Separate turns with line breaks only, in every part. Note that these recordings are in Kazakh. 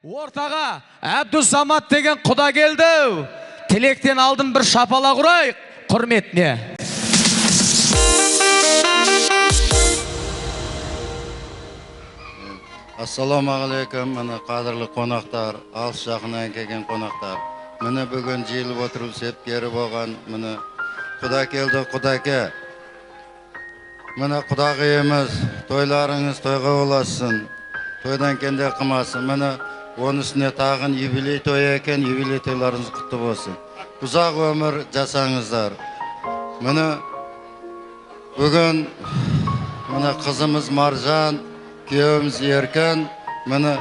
Ортаға Әбдусамат деген құда келді. Тілектен алдын бір шапалақ ұрайық құрметіне.
Ассаламағалейкум, мені қадірлі қонақтар, алыс жақыннан келген қонақтар. Мені бүгін жиылып отырып сепкері болған, мені құда келді, құдаке. Мені құдағиымыз, тойларыңыз тойға боласын, тойдан кенде қымасын. Мені оның үстіне тағын юбилей той екен, юбилей тойларыңыз құтты болсын. Ұзақ өмір жасаңыздар. Мені бүгін қызымыз Маржан, күйеуіміз Еркен, мені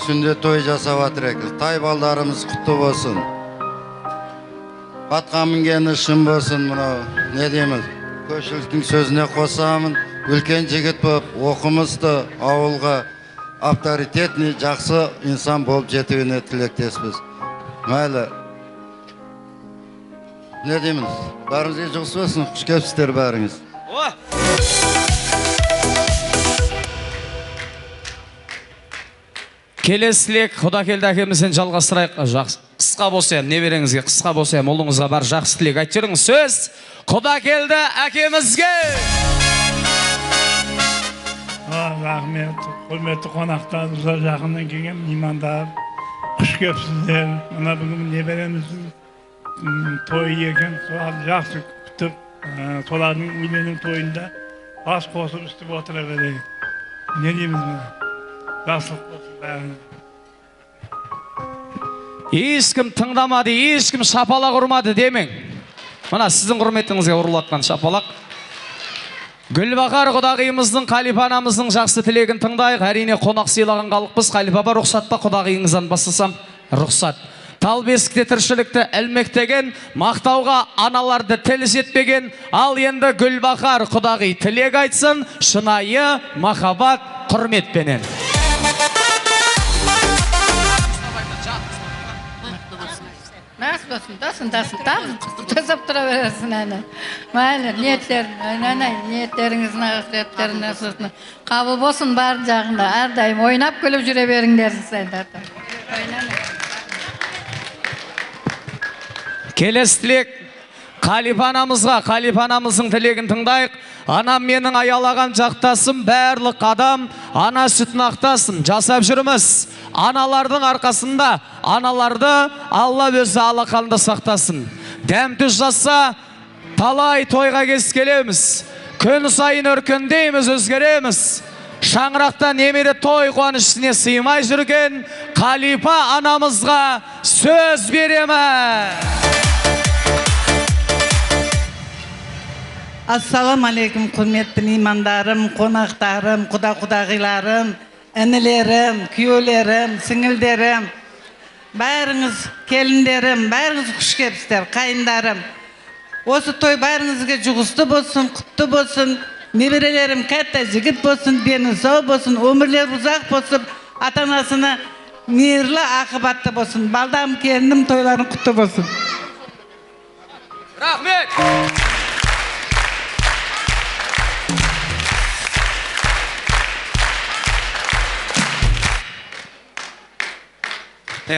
сүнде той жасап жатыр екен. Тай балдарымыз құтты болсын. Атқа мінгені шын болсын. Не дейміз? Көпшіліктің сөзіне қосамын. Үлкен жігіт болып, оқымызды ауылға авторитетный, жақсы инсан болып жетуіне тілектеспіз. Мәлі. Не дейміз? Бәріңізге жұғыс болсын, құш кепсіздер бәріңіз.
Келесілік Құдакелді әкемізден жалғастырайық. Қысқа болсам, небереңізге қысқа болсам, ұлыңызға бар жақсы тілек айтырыңыз. Сөз Құдакелді әкемізге.
Рахмет, құрметті қонақтар, ұзақ жақыннан келген меймандар, құш кепсіздер. Мына бүгін небереміздің тойы екен, соларды жақсы күтіп, солардың үйлену тойында ас қосып үстіп отыра берейік. Не дейміз мына? Жақсылық болсын бәріңіз.
Ешкім тыңдамады, ешкім шапалақ ұрмады демең. Мына сіздің құрметіңізге ұрылатқан шапалақ. Гүлбақар құдағиымыздың, Қалипа анамыздың жақсы тілегін тыңдайық. Әрине қонақ сыйлаған қалықпыз. Қалипа ба рұқсат па, құдағиыңыздан бастасам? Рұқсат. Тал бесікте тіршілікті ілмектеген, мақтауға аналарды тіл жетпеген, ал енді Гүлбақар құдағи тілек айтсын, шынайы махаббат құрметпенен.
Тасын, төсіп тұра бересін әні. Мәлі, ниеттеріңіздің ақыреттерін әсірсін. Қабыл болсын бар жағында, әрдайым ойнап күліп жүре беріңдерсіз сәйдерді.
Келесі тілек Қалипа анамызға, Қалипа анамыздың тілегін тыңдайық. Анам менің аялаған жақтасым, бәрлік адам, ана сүтін ақтасын. Жасап жүрміз. Аналардың арқасында, аналарды Алла өзі алақанды сақтасын. Дәмтүз жаса, талай тойға кескелеміз. Күн сайын өркендейміз, өзгереміз. Шаңырақта немере той қуанышына сыймай жүрген Қалипа анамызға сөз беремін.
Ассалам алейкум, құрметті меймандарым, қонақтарым, құда-құдағиларым, інілерім, күйеулерім, сіңілдерім, бәріңіз келіндерім, бәріңіз құш кепсіздер, қайындарым. Осы той бәріңізге жұғысты болсын, құтты болсын, неберелерім кәтті жігіт болсын, дені сау болсын, өмірлер ұзақ болсын, ата-анасына мейірлі ақыбатты болсын, балдам келінім тойларын құтты болсын.
Рахмет!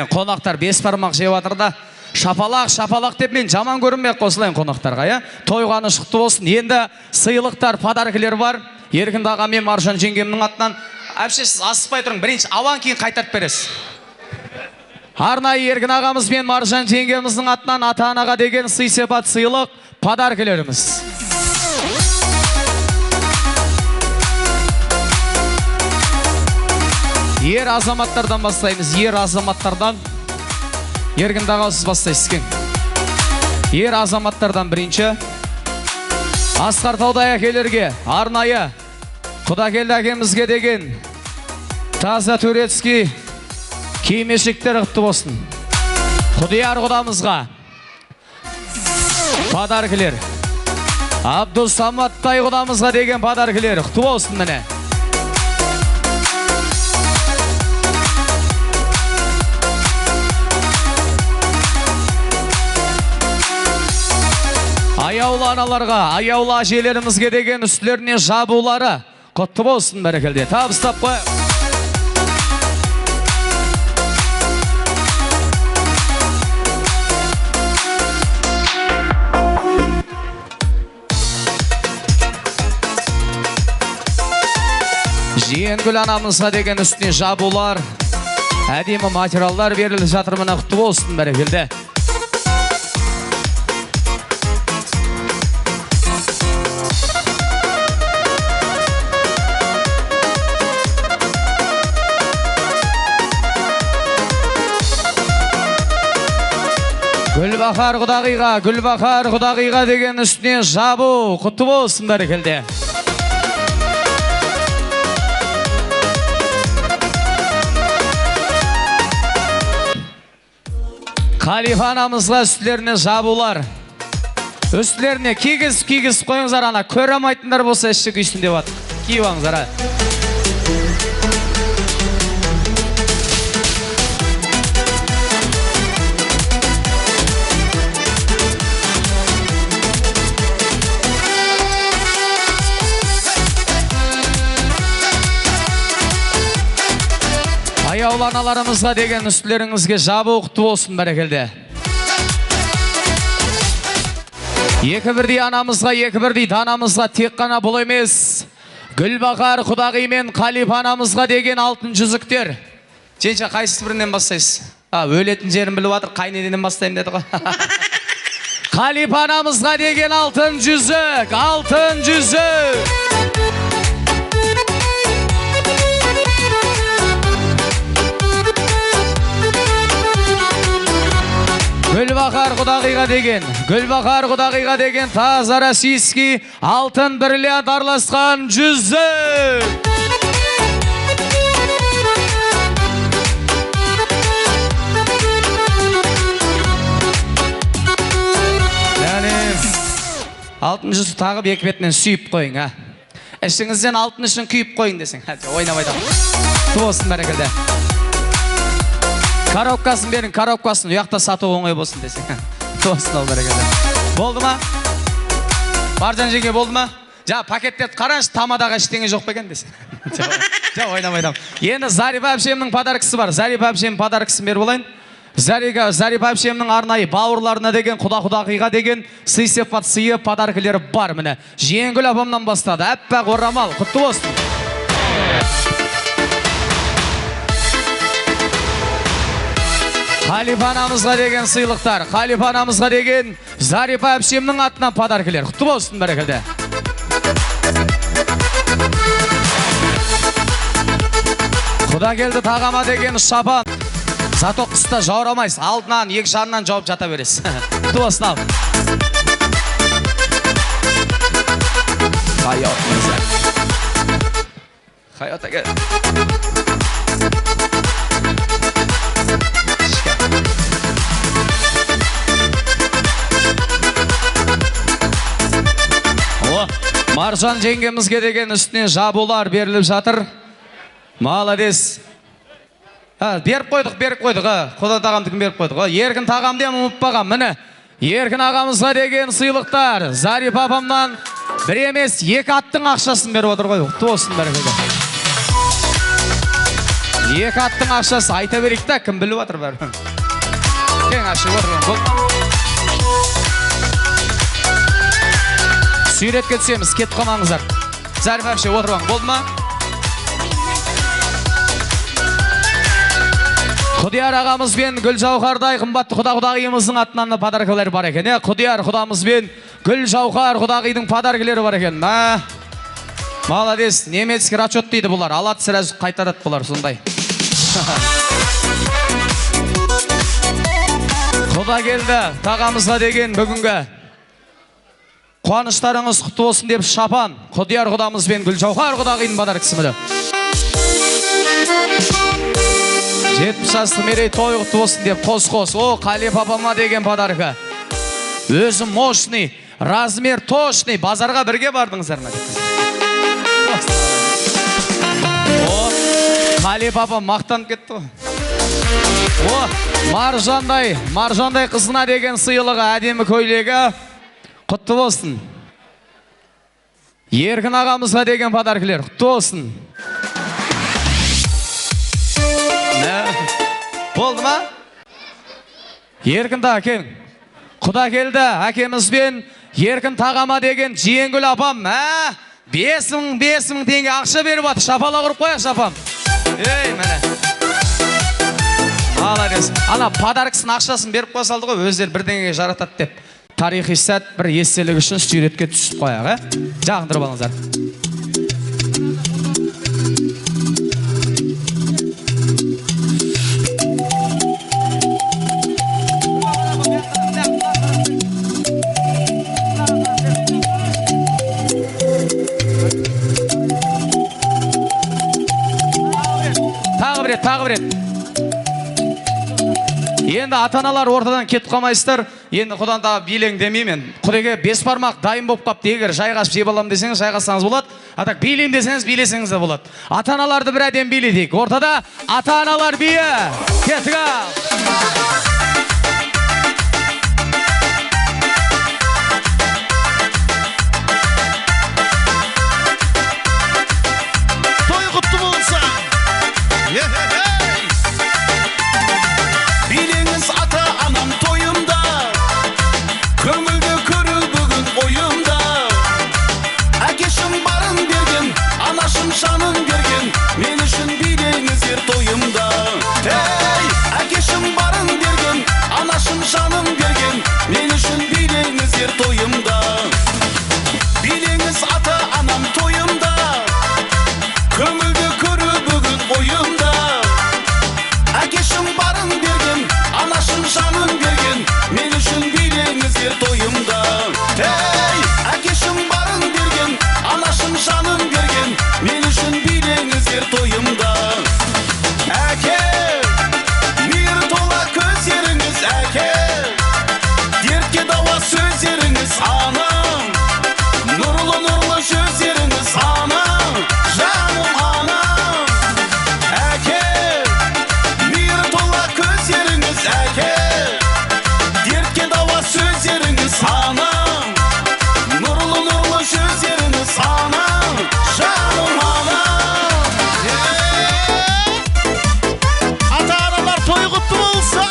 Қонақтар бес бармақ жеп жатыр да, шапалақ деп мен жаман көрінбей қосылайын қонақтарға. Тойғаны шықты болсын. Енді сыйлықтар, подаркілер бар. Еркінді аға мен Маржан жеңгемнің атынан. Әпше сіз асықпай тұрың, бірінші ауан кейін қайтарып бересіз. Арнайы Еркін ағамыз мен Маржан жеңгеміздің атынан ата-анаға деген сый сипат сыйлық, подаркілеріміз. Ер азаматтардан бастаймыз, ер азаматтардан. Еркін ағасыз бастайсыз кен. Ер азаматтардан бірінші. Асқар Таудай әкелерге, арнайы Құдакелді әкемізге деген таза турецкий киім-кешектер құтты болсын. Құдияр құдамызға подаркілер. Абдусаматтай құдамызға деген подаркілер құтты болсын міне. Аяулы аналарға, аяулы әжелерімізге деген үстілеріне жабулары құтты болсын бәрекелде. Табыстап қой. Жиенгүл анамызға деген үстіне жабулар, әдемі материалдар беріліп жатыр, мына құтты болсын, бәрекелді. Гүлбахар Құдағиға деген үстіне жабу, құтты болсын, бәрекелді. Қалифа анамызға үстілеріне жабулар. Үстілеріне кигіз қойыңыздар, ана көремайтындар болса іші күйсін деп атық. Киіп алыңыздар. Аяулы аналарымызға деген үстілеріңізге жабу, құтты болсын, бәрекелді. Екі бірдей анамызға, екі бірдей данамызға тек қана бұл емес. Гүлбахар Құдағи мен Қалифа анамызға деген алтын жүзіктер. Женше қайсысы бірінен бастайсыз? Өлетін жерін біліп атыр, қайнеденен бастайым деді ғой. Қалифа анамызға деген алтын жүзік, алтын жүзік. Гүлбахар Құдағиға деген таза российский алтын бриллиант араласқан жүзік. Алтын жүзік тағып екі бетінен сүйіп қойың. Ішіңізден алтын үшін күйіп қойың десең. Ойнамайда. Туылсын, бәрекелді. Коробкасын берін, коробкасын, ұяқта сату оңай болсын десең. Туылсын, ол бәрекелді. Болды ма? Баржан жеңге болды ма? Пакеттерді қараншы, тамадаға ештеңе жоқ бекен десең. Ойнамайдам. Енді Зарипа әпшемнің подаркысы бар. Зарипа әпшемнің подаркысын беріп олайын. Зарипа әпшемнің арнайы бауырларына деген, Құдағиға деген сый-сипат сыйы подаркілері бар міне. Жиенгүл апамнан бастады. Әппақ орамал, құтты болсын. Қалифа анамызға деген сыйлықтар, Қалифа анамызға деген Зарипа әпшемнің атынан подаркілер. Құтты болсын, бәрекелді. Құдагелді тағама деген шапан. Зато қыста жаурамайсыз, алдынан, екі жанынан жауып жата бересіз. Құтты болсын, ал. Хайот әге. Маржан жеңгемізге деген үстіне жабулар беріліп жатыр. Маладес. Беріп қойдық. Құда тағамдықын беріп қойдық. Еркін тағамды ұмытпаған. Міне, Еркін ағамызға деген сыйлықтар. Зарипа апамнан бір емес, екі аттың ақшасын беріп отыр ғой. Тосын бәрекелді. Екі аттың ақшасы айта берейік та, кім біліп отыр бәрі. Кең ашып отырған. Сүйретке түсеміз, кетіп қалмаңыздар. Зарипа әпше отырған, болды ма? Құдияр ағамыз бен Гүлжауһардай қымбатты Құдағиымыздың атынан подаркалар бар екен. Құдияр Құдамыз бен Гүлжауһар Құдағидің подаркалары бар екен. Маладес, немецкий расчет дейді бұлар. Алады сірәз қайтарады бұлар, сондай. Құдагелді тағамызға деген бүгінгі қуаныштарыңыз құтты болсын деп шапан Құдияр Құдамыз бен Гүлжауһар Құдағидің подаркасы міне. 70 жасты мерей той құтты болсын деп қос. О, Қалифа апама деген подарка. Өзі мощный, размер точный. Базарға бірге бардыңыздар ма? О, Қалифа апам мақтанып кетті. О, Маржандай қызына деген сыйлығы, әдемі көйлегі құтты болсын. Еркін ағамызға деген подаркілер құтты болсын. Болды ма? Еркінді әкең. Құдагелді әкемізбен Еркін тағама деген Жиенгүл апам. 5.000 теңге ақша беріп атыр. Шапалақ ұрып қояқ шапам. Ей, мәне. Молодец. Ана подаркасын ақшасын беріп қойсалды ғой, өздері бірдеңеге жаратады деп. Тарихи сәт бір естелік үшін суретке түсіп қояқ, Жағындырып алыңыздар. Тағы бір рет. Енді ата-аналар ортадан кетіп қалмайсыздар. Енді құдан да билең демеймен. Құдеге 5 бармақ дайын болып қапты. Егер жайғасып жеп алам десеңіз, жайғасаңыз болады. Атак билейм десеңіз, билесеңіз де болады. Ата-аналарды бір әдем биледік. Ортада ата-аналар биі. Кеттік ал.
Той құтты болса. Билеңіз ата-анам тойымда, көңілді көру бүгін ойымда. Әкешім барын берген, анашым жанын берген, мен үшін билеңіздер тойымда. Әкешім барын берген, анашым жанын берген, мен үшін билеңіздер тойымда. Билеңіз ата-анам тойымда, көңілді көру бүгін ойымда. Әкешім барын берген, анашым жанын берген, мен үшін билеңіздер тойымда. Әкешім барын берген, анашым жанын берген, мен үшін билеңіздер тойымда. Әке, мейір тола көздеріңіз, әке, дертке дауа сөздеріңіз, анам, нұрлы сөздеріңіз, анам, жаным анам. Әке, мейір тола көздеріңіз, әке, дертке дауа сөздеріңіз, анам, нұрлы сөздеріңіз, анам, жаным анам. Ата-аналар той құтты болса.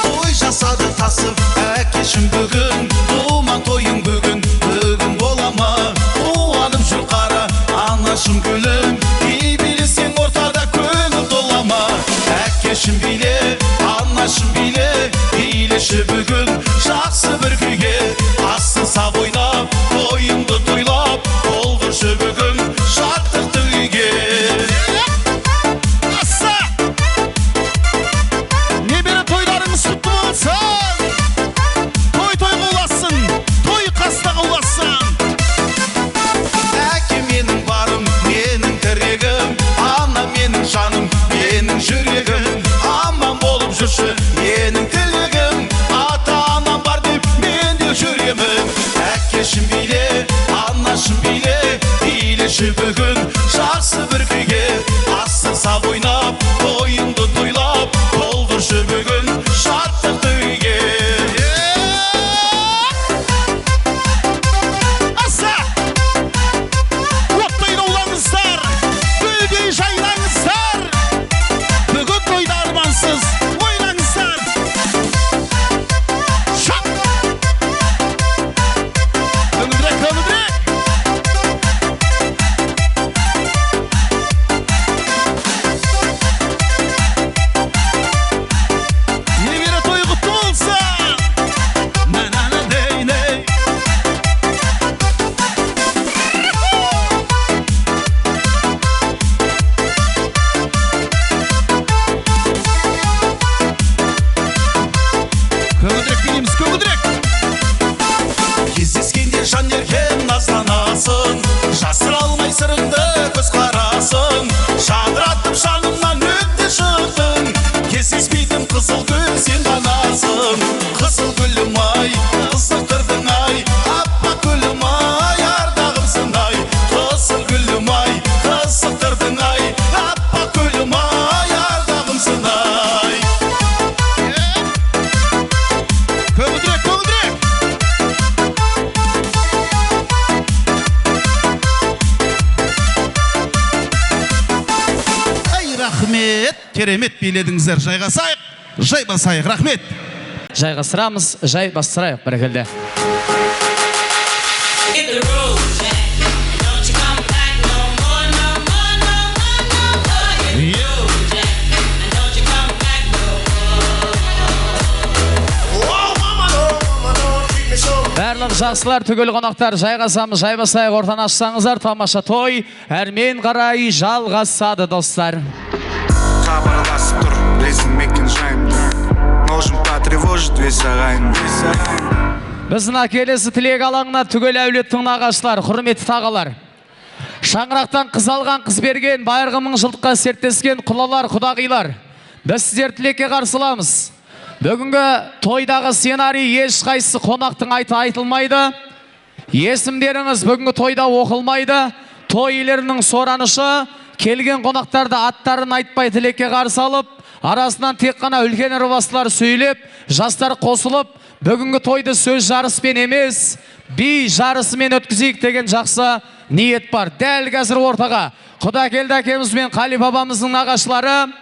Той жасады тасып әкешім бүгін, думан тойың бүгін болама. Қуанып жүр қара анашым гүлім, билесең ортада көңіл толама. Әкешім биле, анашым биле, билеші бүгін жақсы бір күйге. Асын сап ойнап, тойыңды тойлап, болдыршы бүгін шаттықты үйге. Аса! Небері тойларыңыз құтты болсын. Той қыласын, той қаста қыласын. Әке менің барым, менің тірегім, ана менің жаным, менің жүрегім. Аман болып жүрші, менің тілегім, ата-анам бар деп мен де жүремін. Әкешім биле, анашым биле, билеші бүгін жақсы бір күйге. Асын сап ойнап, тойыңды тойлап, толдыршы бүгін шаттықты үйге. Аса! Оттай олаңыздар, гүлдей жайлаңыздар. Бүгін тойда армансыз ойлаңыздар. Шақ! Көңілдірек. Небері той құтты болса. Нәй. Көңілдірек билейміз, көңілдірек. Кездескенде жан еркен назланасың, жасыра алмай сырыңды көз қарасың. Жадыратып жанымнан өтті шықтың, кездеспейтін қызыл гүл сен ғанасың. Қызыл гүлім ай, қызықтырдың ай, аппақ гүлім ай, ардағымсың ай. Қызыл гүлім ай, қызықтырдың ай, аппақ гүлім ай, ардағымсың ай. Көңілдірек. Ай, рахмет, керемет биледіңіздер. Жайғасайық, жай басайық. Рахмет.
жайғастырамыз, жай бастырайық, бәрекелді. Барлық жақсылар, түгел қонақтар, жайғасамыз, жайбасайық, ортаны ашсаңыздар, тамаша той әрмен қарай жалғасады, достар.
Хабарласып тұр, білесің мекен жайымды, ножым потревожит весь ағайын.
Біздің келесі тілек алаңына түгел әулеттің нағашылар, құрметті тағалар. Шаңырақтан қыз алған, қыз берген, байырғы мың жылдыққа серттескен құлалар, құдағилар. Біз сіздер тілекке қарсыламыз. Бүгінгі тойдағы сценарий ешқайсысы қонақтың айты айтылмайды. Есімдеріңіз бүгінгі тойда оқылмайды. Той иелерінің соранышы келген қонақтарды аттарын айтпай тілекке қарсы алып, арасынан тек қана үлкен ырбасылар сөйлеп, жастар қосылып, бүгінгі тойды сөз жарыспен емес, би жарысымен өткізейік деген жақсы ниет бар. Дәл қазір ортаға Құдакелді әкеміз бен Қали бабамыздың нағашылары,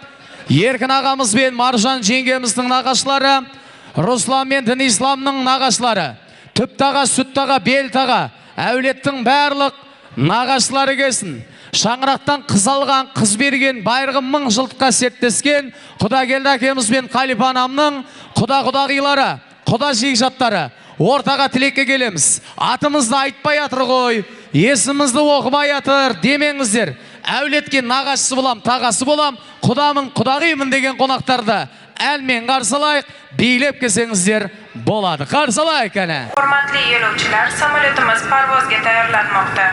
Еркін ағамыз бен Маржан жеңгеміздің нағашылары, Руслан мен Дін Исламның нағашылары, Түптаға, Сүттаға, Белтаға, әулеттің барлық нағашылары келсін. Шаңырақтан қыз алған, қыз берген, байырғы мың жылдыққа серттескен Құдакелді әкеміз бен Қали анамның құда-құдағилары, құда жекжаттары ортаға тілекке келеміз. Атымызды айтпай атыр ғой, есімізді оқымай атыр демеңіздер. Әулетке нағашысы болам, тағасы болам, құдамын, құдағимын деген қонақтарды әлмен қарсылайық, билеп келсеңіздер болады. Қарсылайық әне.
Hurmatli yo'lovchilar, samolyotimiz parvozga tayyorlanmoqda.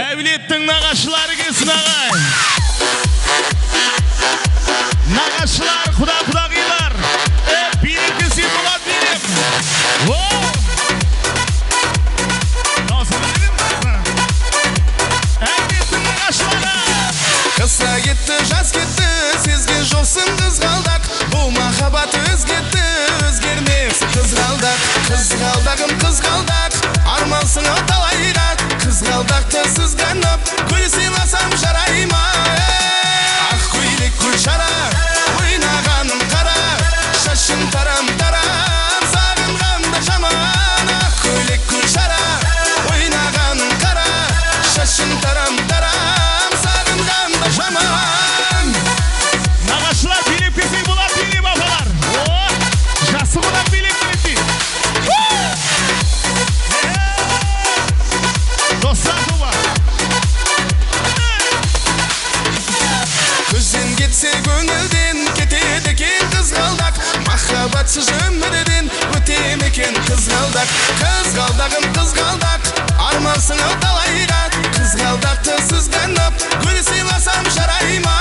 Әулеттің нағашылары келсін ағай. Нағашылар, құда-құдағилар, билеп келсен болады, билеп.
Қыса кетті, жаз кетті, сезген жоқсың қызғалдақ. Бұл махаббат өзгетті, өзгермес қызғалдақ. Қызғалдағым қызғалдақ, армансың талайрақ. Қызғалдақты сызғанып, гүл сыйласам жарай ма? Ақ көйлек гүл шара, ойнағаным қара, шашым тарам-тарам, сағынғанда жаман. Ақ көйлек гүл шара, ойнағаным қара, шашым тарам-тарам, сағынғанда жаман.
Нағашылар билеп келсек болады, билеп ағалар. Жасы бұдан билеп келеді. Достар туба.
Көзден кетсе көңілден кетеді екен қызғалдақ. Махаббатсыз өмірден өтем екен қызғалдақ. Қызғалдағым қызғалдақ, армансың талайрақ. Қызғалдақты сызғанып, гүл сыйласам жарай ма?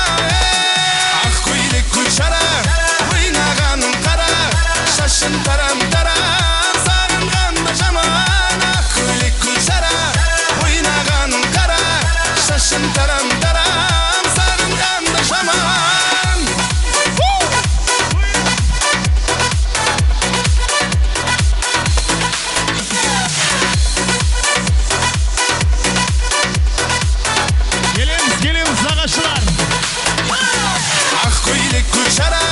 Ақ көйлек гүл шара, ойнағаным қара, шашым тарам-тарам, сағынғанда жаман. Ақ көйлек гүл шара, ойнағаным қара, шашым тарам-тарам, сағынғанда жаман.
Келеміз, нағашылар.
Ақ көйлек гүл шара,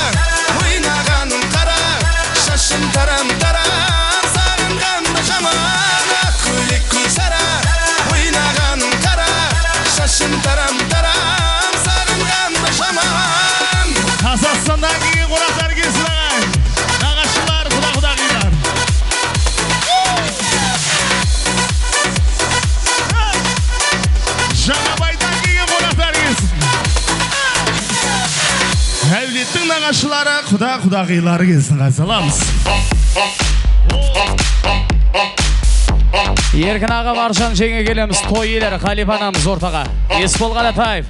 ойнағаным қара, шашым тарам-тарам, сағынғанда жаман. Ақ көйлек гүл шара, ойнағаным қара, шашым тарам-тарам, сағынғанда жаман.
Қазақстаннан келген қонақтар келсін ағай. Нағашылар, құда-құдағилар. Жаңабайдан келген қонақтар келсін. Әулеттің нағашылары, құда-құдағилары келсін, қарсыламыз.
Еркін аға Маржан жеңе келеміз, той иелері Қали анамыз ортаға. Есбол Қалатаев.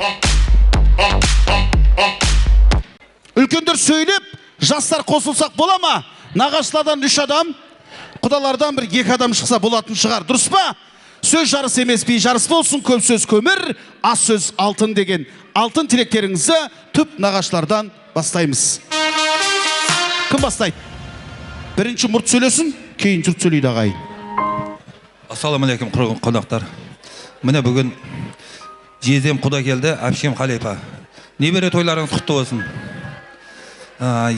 Үлкендер сөйлеп, жастар қосылсақ бола ма? Нағашылардан 3 адам, құдалардан 1-2 адам шықса болатын шығар. Дұрыс па? Сөз жарыс емес, би жарыс болсын, көп сөз көмір, аз сөз алтын деген. Алтын тілектеріңізді түп нағашылардан бастаймыз. Кім бастайды? Бірінші мұрт сөйлесін, кейін жұрт сөйлейді ағайын.
Ассаламалейкум қонақтар. Міне бүгін жездем Құдакелді, әпшем Қалипа. Небере тойларыңыз құтты болсын.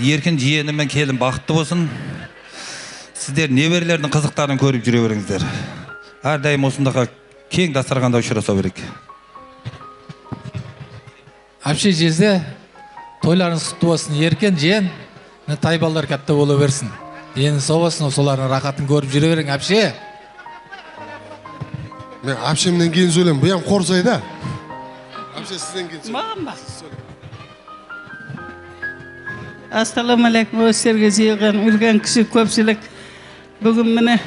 Еркін жиені мен келін бақытты болсын. Сіздер неберелердің қызықтарын көріп жүре беріңіздер. Әрдайым осындағы кең дастарханда ұшыраса берейік.
Әпше жезде тойларыңыз құтты болсын. Еркен жиен тайбалдар кәтті болу берсін. Ені сау болсын, солардың рақатын көріп жүре берің, әпше.
Мен әпшемнен кейін сөйлем, бұям қорсайда. Әпше сізден кейін сөйлем.
Маған ба? Ассаламалейкум, өздерге жиылған үлкен кіші көпшілік. Бүгін міне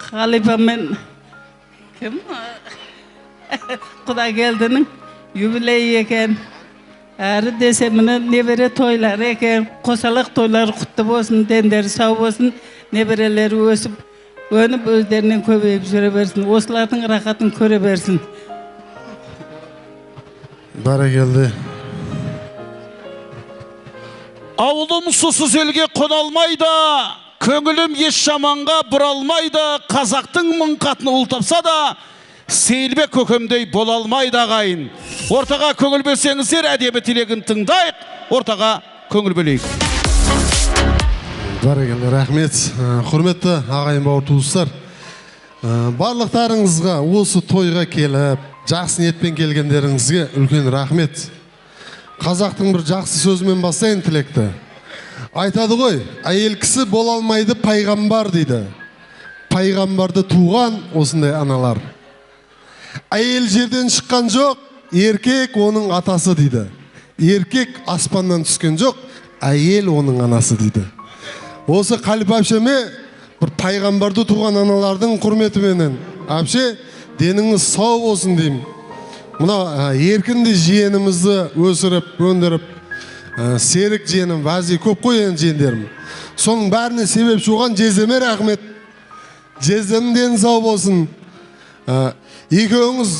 Қалипа мен кім? Құдагелдінің юбилейі екен. Әрі десе міне небере тойлары екен. Қосалық тойлары құтты болсын, дендері сау болсын, неберелері өсіп, өніп өздерінен көбейіп жүре берсін. Осылардың рақатын көре берсін.
Бәрекелді.
Ауылым сусыз елге қона алмайды, көңілім еш жаманға бұралмайды, қазақтың мың қатын ұл тапса да, сейілбек көкемдей бола алмайды ағайын. Ортаға көңіл бөлсеңіздер, әдемі тілегін тыңдайық, ортаға көңіл бөлейік.
Бәрекелді, рахмет. Құрметті ағайын бауыр туыстар, барлықтарыңызға осы тойға келіп, жақсы ниетпен келгендеріңізге үлкен рахмет. Қазақтың бір жақсы сөзімен бастайын тілекті. Айтады ғой, әйел кісі бола алмайды пайғамбар дейді. Пайғамбарды туған осындай аналар. Әйел жерден шыққан жоқ, еркек оның атасы дейді. Еркек аспаннан түскен жоқ, әйел оның анасы дейді. Осы Қалипа әпшеме бір пайғамбарды туған аналардың құрметіменен, әпше деніңіз сау болсын деймін. Мына еркінді жиенімізді өсіріп, өндіріп, серік жиенім, вәзи көп қойын жиендерім. Соның бәріне себепші оған жездеме рахмет. Жездемден сау болсын. Екеуіңіз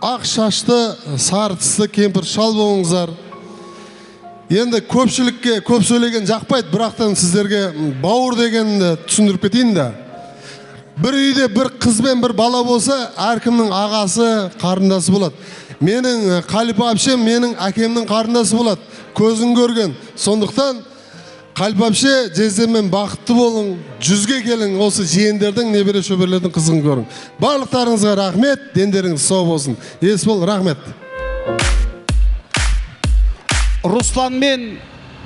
ақ шашты, сары тісті кемпір шал болыңыздар. Енді көпшілікке көп сөйлеген жақпайды, бірақтан сіздерге бауыр дегенді түсіндіріп кетейін да. Бір үйде бір қыз бен бір бала болса, әркімнің ағасы, қарындасы болады. Менің Қалипа әпшем, менің әкемнің қарындасы болады. Көзін көрген. Сондықтан Қалипа әпше, жездеммен бақытты болың, 100-ге келің, осы жиендердің, небере шөберлердің қызын көрің. Барлықтарыңызға рахмет, дендеріңіз сау болсын. Есбол, рахмет.
Руслан мен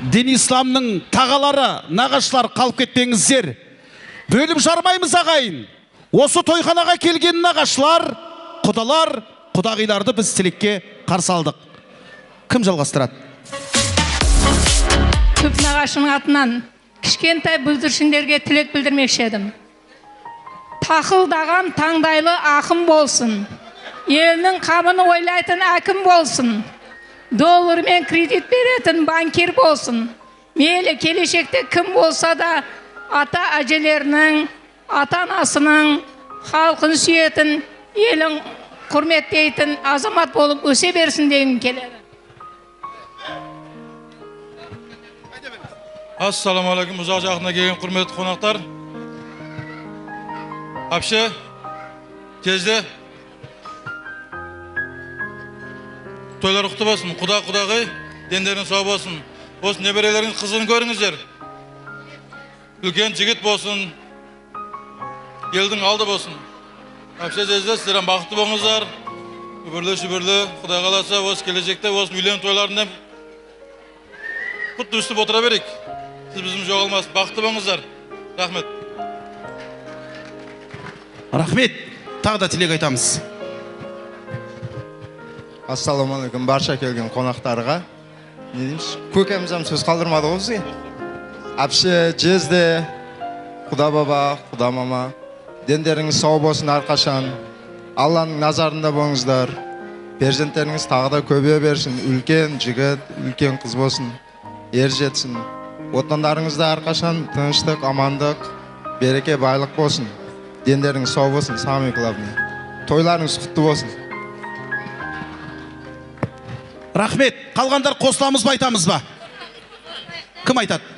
Денисламның тағалары, нағашлар қалып кетпеңіздер. Бөліп жармаймыз ағайын. Осы тойханаға келген нағашылар, құдалар, құдағиларды біз тілекке қарсы алдық. Кім жалғастырады?
Көп нағашының атынан кішкентай бүлдіршіндерге тілек білдірмекші едім. Тақылдаған таңдайлы ақым болсын. Елінің қамын ойлайтын әкім болсын. Доллармен кредит беретін банкир болсын. Мейлі келешекте кім болса да ата әжелерінің, ата-анасының, халқын сүйетін, елін құрметтейтін азамат болып өсе берсін дегім келеді.
Ассаламалейкум, ұзақ жағына келген құрметті қонақтар. Әпше, кезде тойлар құтты болсын, құда-құдағай, дендерін сау болсын. Осы неберелеріңіз қызын көріңіздер. Үлкен жігіт болсын, елдің алды болсын. Әпше жезде, сіздерін бақытты болыңыздар. Үбірлі-шүбірлі, Құдай қаласа, осы келешекте, осы үйлен тойларында құтты үстіп отыра берейік. Сіз біздің жоғалмасын, бақытты болыңыздар. Рахмет.
Рахмет. Тағы да тілек айтамыз.
Ассаламалейкум, барша келген қонақтарға. Не дейміз? Көкемізім сөз қалдырмады ғой бізге. Әпше, жезде, құда баба, құда мама, дендеріңіз сау болсын әрқашан. Алланың назарында болыңыздар. Перзенттеріңіз тағы да көбейе берсін. Үлкен жігіт, үлкен қыз болсын. Ер жетсін. Отандарыңызда әрқашан тыныштық, амандық, береке, байлық болсын. Дендеріңіз сау болсын, сами главный. Тойларыңыз құтты болсын.
Рахмет. Қалғандар қосыламыз ба, айтамыз ба? Кім айтады?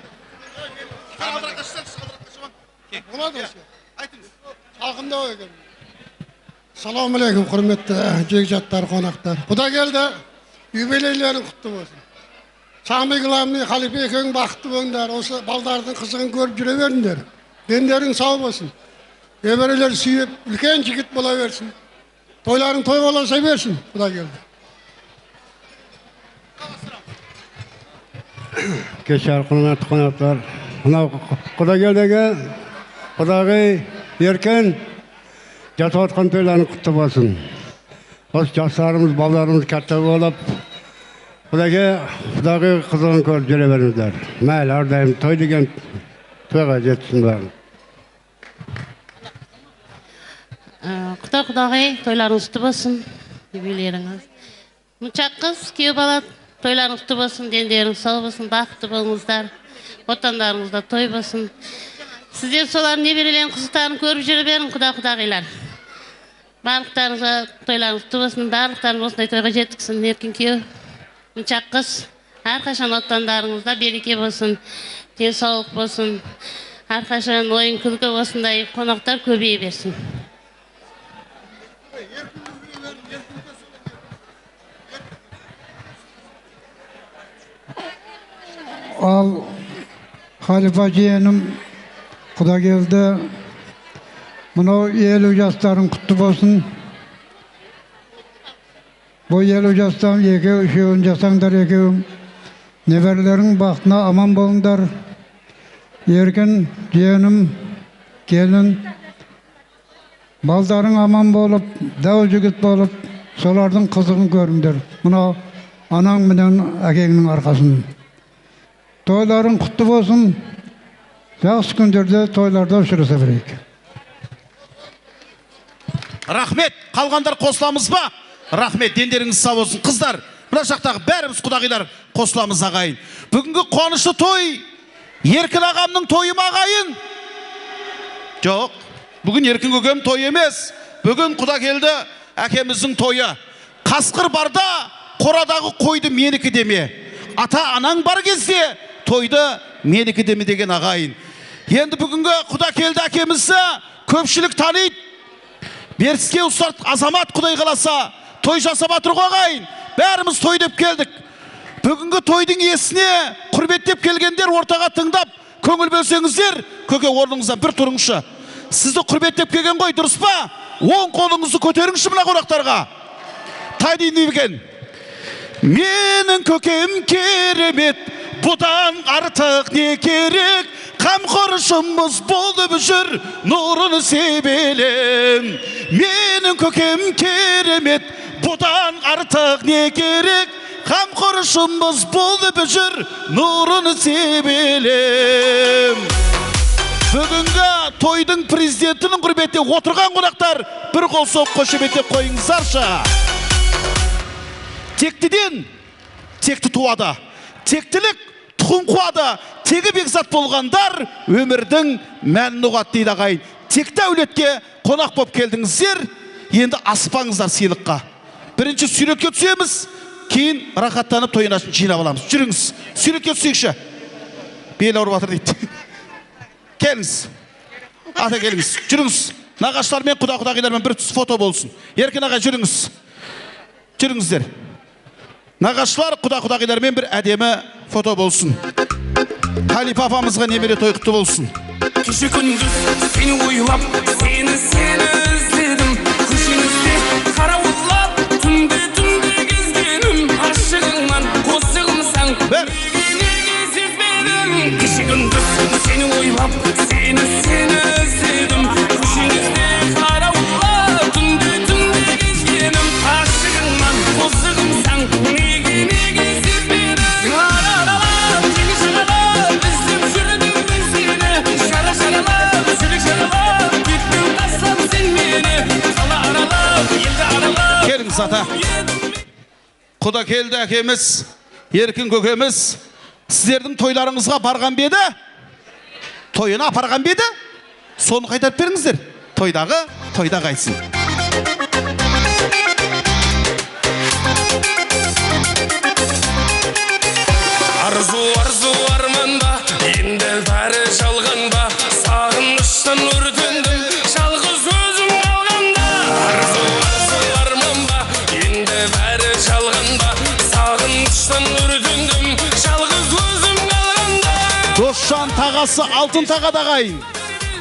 Салам алейкум, құрметті жегжаттар, қонақтар. Құда келді.
Юбилейлерің құтты болсын. Сами Гламни, Халифе екеуің бақытты болыңдар. Осы балдардың қызығын көріп жүре беріңдер. Дендерің сау болсын. Неберелер сүйіп, үлкен жігіт бола берсін. Тойларың той боласа берсін. Құда келді.
Кешер құрметті қонақтар. Мынау Құда келдіге, Құдағи еркен жатып отқан тойларың құтты болсын. Осы жастарымыз, балдарымыз кәтті болып, Құдағи қызығын көріп жүре беріңіздер. Мәл, әрдайым той деген тойға жетсін бәрін.
Құдағи тойларыңыз құтты болсын, юбилейіңіз. Мұншақ қыз, күйеу бала тойларыңыз құтты болсын, дендеріңіз сау болсын, бақытты болыңыздар, отандарыңызда той болсын. Сіздер солардың неберелерін қызықтарын көріп жүре берің, Құдағилар. Барлықтарыңызға тойларыңыз құтты болсын, барлықтарыңыз осындай тойға жеткізсін, еркін күйеу. Мұншақ қыз, әрқашан отандарыңызда береке болсын, денсаулық болсын, әрқашан ойын күлкі осындай қонақтар көбейе берсін.
Ал Халифа жиенім Құда келді. Мынау 50 жастарың құтты болсын. Бұл 50 жастан үшеуін жасаңдар екеуің. Неберлерің бақытына аман болыңдар. Еркін жиенім келін. Балдарың аман болып, дәу жігіт болып, солардың қызығын көріңдер. Мынау анаң менен әкеңнің арқасын. Тойларың құтты болсын. Жақсы күндерде тойларда ұшыраса берейік.
Рахмет, қалғандар қосыламыз ба? Рахмет, дендеріңіз сау болсын. Қыздар, мына жақтағы бәріміз Құдағилар қосыламыз ағайын. Бүгінгі қуанышты той, Еркін ағамның тойы ма ағайын? Жоқ, бүгін Еркін көкем той емес. Бүгін Құда келді әкеміздің тойы. Қасқыр барда, қорадағы қойды менікі деме. Ата анаң бар кезде тойды менікі деме деген ағайын. Енді бүгінгі Құда келді әкемізді көпшілік таниды. Беріске ұстарт азамат Құдай қаласа той жасап атыр ағайын. Бәріміз той деп келдік. Бүгінгі тойдың иесіне құрметтеп келгендер ортаға тыңдап көңіл бөлсеңіздер, көке орныңыздан бір тұрыңызшы. Сізді құрметтеп келген ғой, дұрыс па? Оң қолыңызды көтеріңізші мына қонақтарға. Тайдың деген. Менің көкем керемет, бұдан артық не керек? Қамқоршымыз болып жүр, нұрын себелең. Менің көкем керемет, бұдан артық не керек? Қамқоршымыз болып жүр, нұрын себелең. Бүгінгі тойдың президентінің құрметіне отырған қонақтар бір қол соғып қошеметтеп қойыңыздаршы. Тектіден текті туады. Тектілік тұқым қуады. Тегі бекзат болғандар өмірдің мәнін ұғады дейді ағайын. Текті әулетке қонақ болып келдіңіздер, енді аспаңыздар сыйлыққа. Бірінші суретке түсеміз, кейін рахаттанып тойын ашын жинап аламыз. Жүріңіз, суретке түсейікші. Бел ауырып жатыр дейді. Келіңіз. Ата келіңіз. Жүріңіз. Нағаштармен, Құдағилармен бір түс фото болсын. Еркін ағай жүріңіз. Жүріңіздер. Нағаштылар Құдағилармен бір әдемі фото болсын. Халифа апамызға немере той құтты болсын.
Кеше күндіз сені ойлап, сені іздедім. Көшеңізде қарауыллап, түнде кезгенім. Ашығыңнан қосығымсаң, неге сезбедім. Кеше күндіз сені ойлап, сені іздедім. Көшеңізде қарауыллап, түнде кезгенім. Ашығыңнан қосығымсаң, неге сезбедім.
Келіңіз ата. Құда келді әкеміз, Еркін көкеміз, сіздердің тойларыңызға барған беді? Тойына апарған беді? Соны қайтарып беріңіздер. Тойдағы, тойда қайтсын.
Арзу арманда, енді бәрі жалған ба? Сағыныштан өртендім, жалғыз өзім қалғанда. Арзу арман ба, енді бәрі жалған ба?
тағасы алтын тағада ағайын.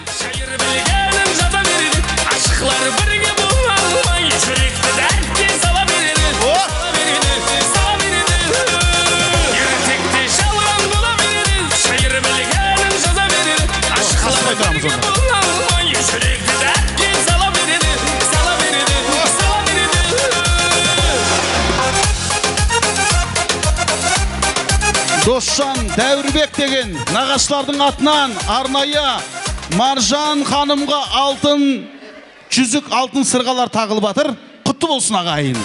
Шайыр білгенін жата береді, ашықлар бірге бола алмай, жүректі дәртке сала береді, сала береді. Ертекте жалған бола береді, шайыр білгенін жата береді, ашықлар бірге бола алмай, жүректі дәртке сала береді, сала береді, сала береді.
Досжан Дәуірбек деген нағашылардың атынан арнайы Маржан ханымға алтын жүзік, алтын сырғалар тағылып жатыр. Құтты болсын ағайын.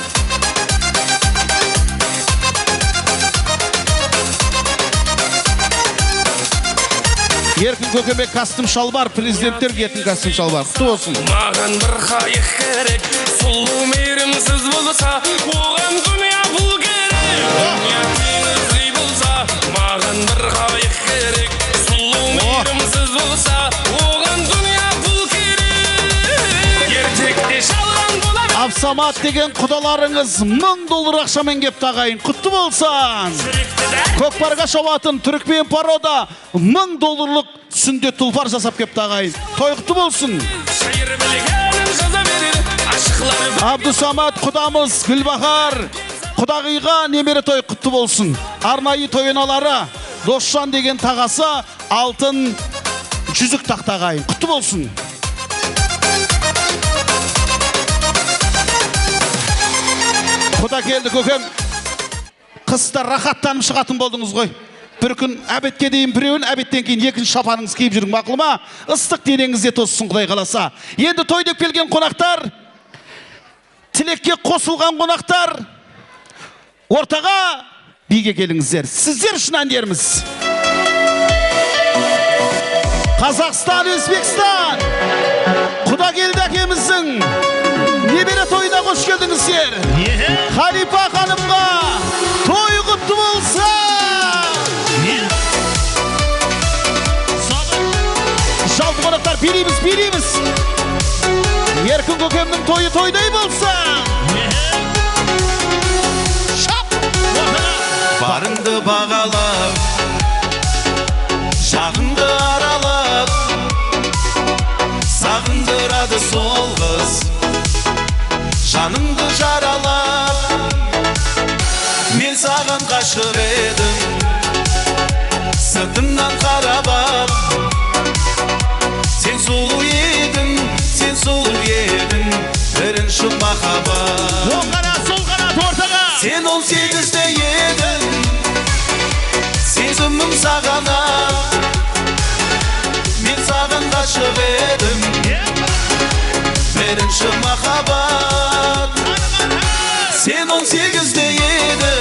Еркін Көкембек костюм шалбар, президенттер киетін костюм шалбар. Құтты болсын.
Маған бір қайық керек, сұлу мейірімсіз болса, оған дүния бұл керек. Дүния теңіздей болса, маған бір қайық керек, сұлу мейірімсіз болса, оған дүния бұл керек. Ертекте жалған бола береді.
Абсамат деген құдаларыңыз $1000 ақшамен кепті ағайын. Құтты болсын. Көкпарға шабатын түрікмен парода $1000 сүндет тұлпар жасап кепті ағайын. Той құтты болсын.
Шайыр білгенін жаза береді, ашықлар
Абдусамат құдамыз Гүлбахар құдағиға немере той құтты болсын. Арнайы тойыналары Досжан деген тағасы алтын жүзік тақтағайын. Құтты болсын. Құда келді көкем. Қыста рахаттанып шығатын болдыңыз ғой. Бір күн әбетке дейін біреуін, әбеттен кейін екінші шапаныңыз киіп жүрің, мақұл ма? Ыстық денеңізде тоссын Құдай қаласа. Енді той деп келген қонақтар, тілекке қосылған қонақтар, ортаға биге келіңіздер. Сіздер үшін әндеріміз. Қазақстан, Өзбекстан, Құда келді әкеміздің небере тойына қош келдіңіздер. Халипа ханымға той құтты болса. Жалпы қонақтар, билейміз. Еркін Көкемнің тойы тойдай болса.
Барыңды бағалап, жағыңды аралап, сағындырады сол қыз, жаныңды жаралап. Мен саған ғашық едім, сыртымнан қарап ап. Сен сұлу едің, бірінші махаббат.
Оң қанат, сол қанат ортаға.
Сен 18-де едің, сезімім саған ақ. Мен саған ғашық едім, бірінші махаббат. Сен 18-де едің,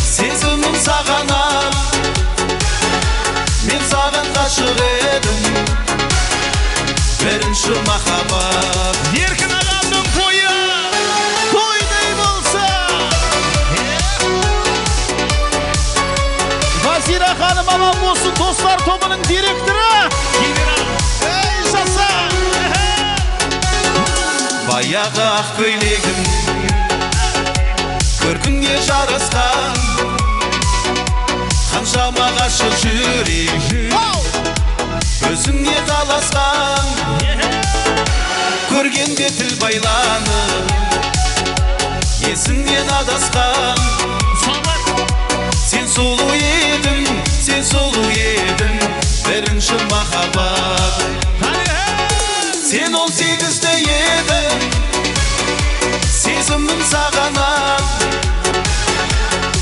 сезімім саған ақ. Мен саған ғашық едім, бірінші махаббат.
Еркін ағамның тойы тойдай болса. Вазира ханым аман болсын, достар тобының директоры. Ей, жаса.
Баяғы ақ көйлегім көркіңе жарасқан, қаншама ғашық жүрек өзіңе таласқан. Көргенде тіл байланып, есіңнен адасқан. Сен сұлу едің, бірінші махаббат. Сен 18-де едің, сезімім саған ақ.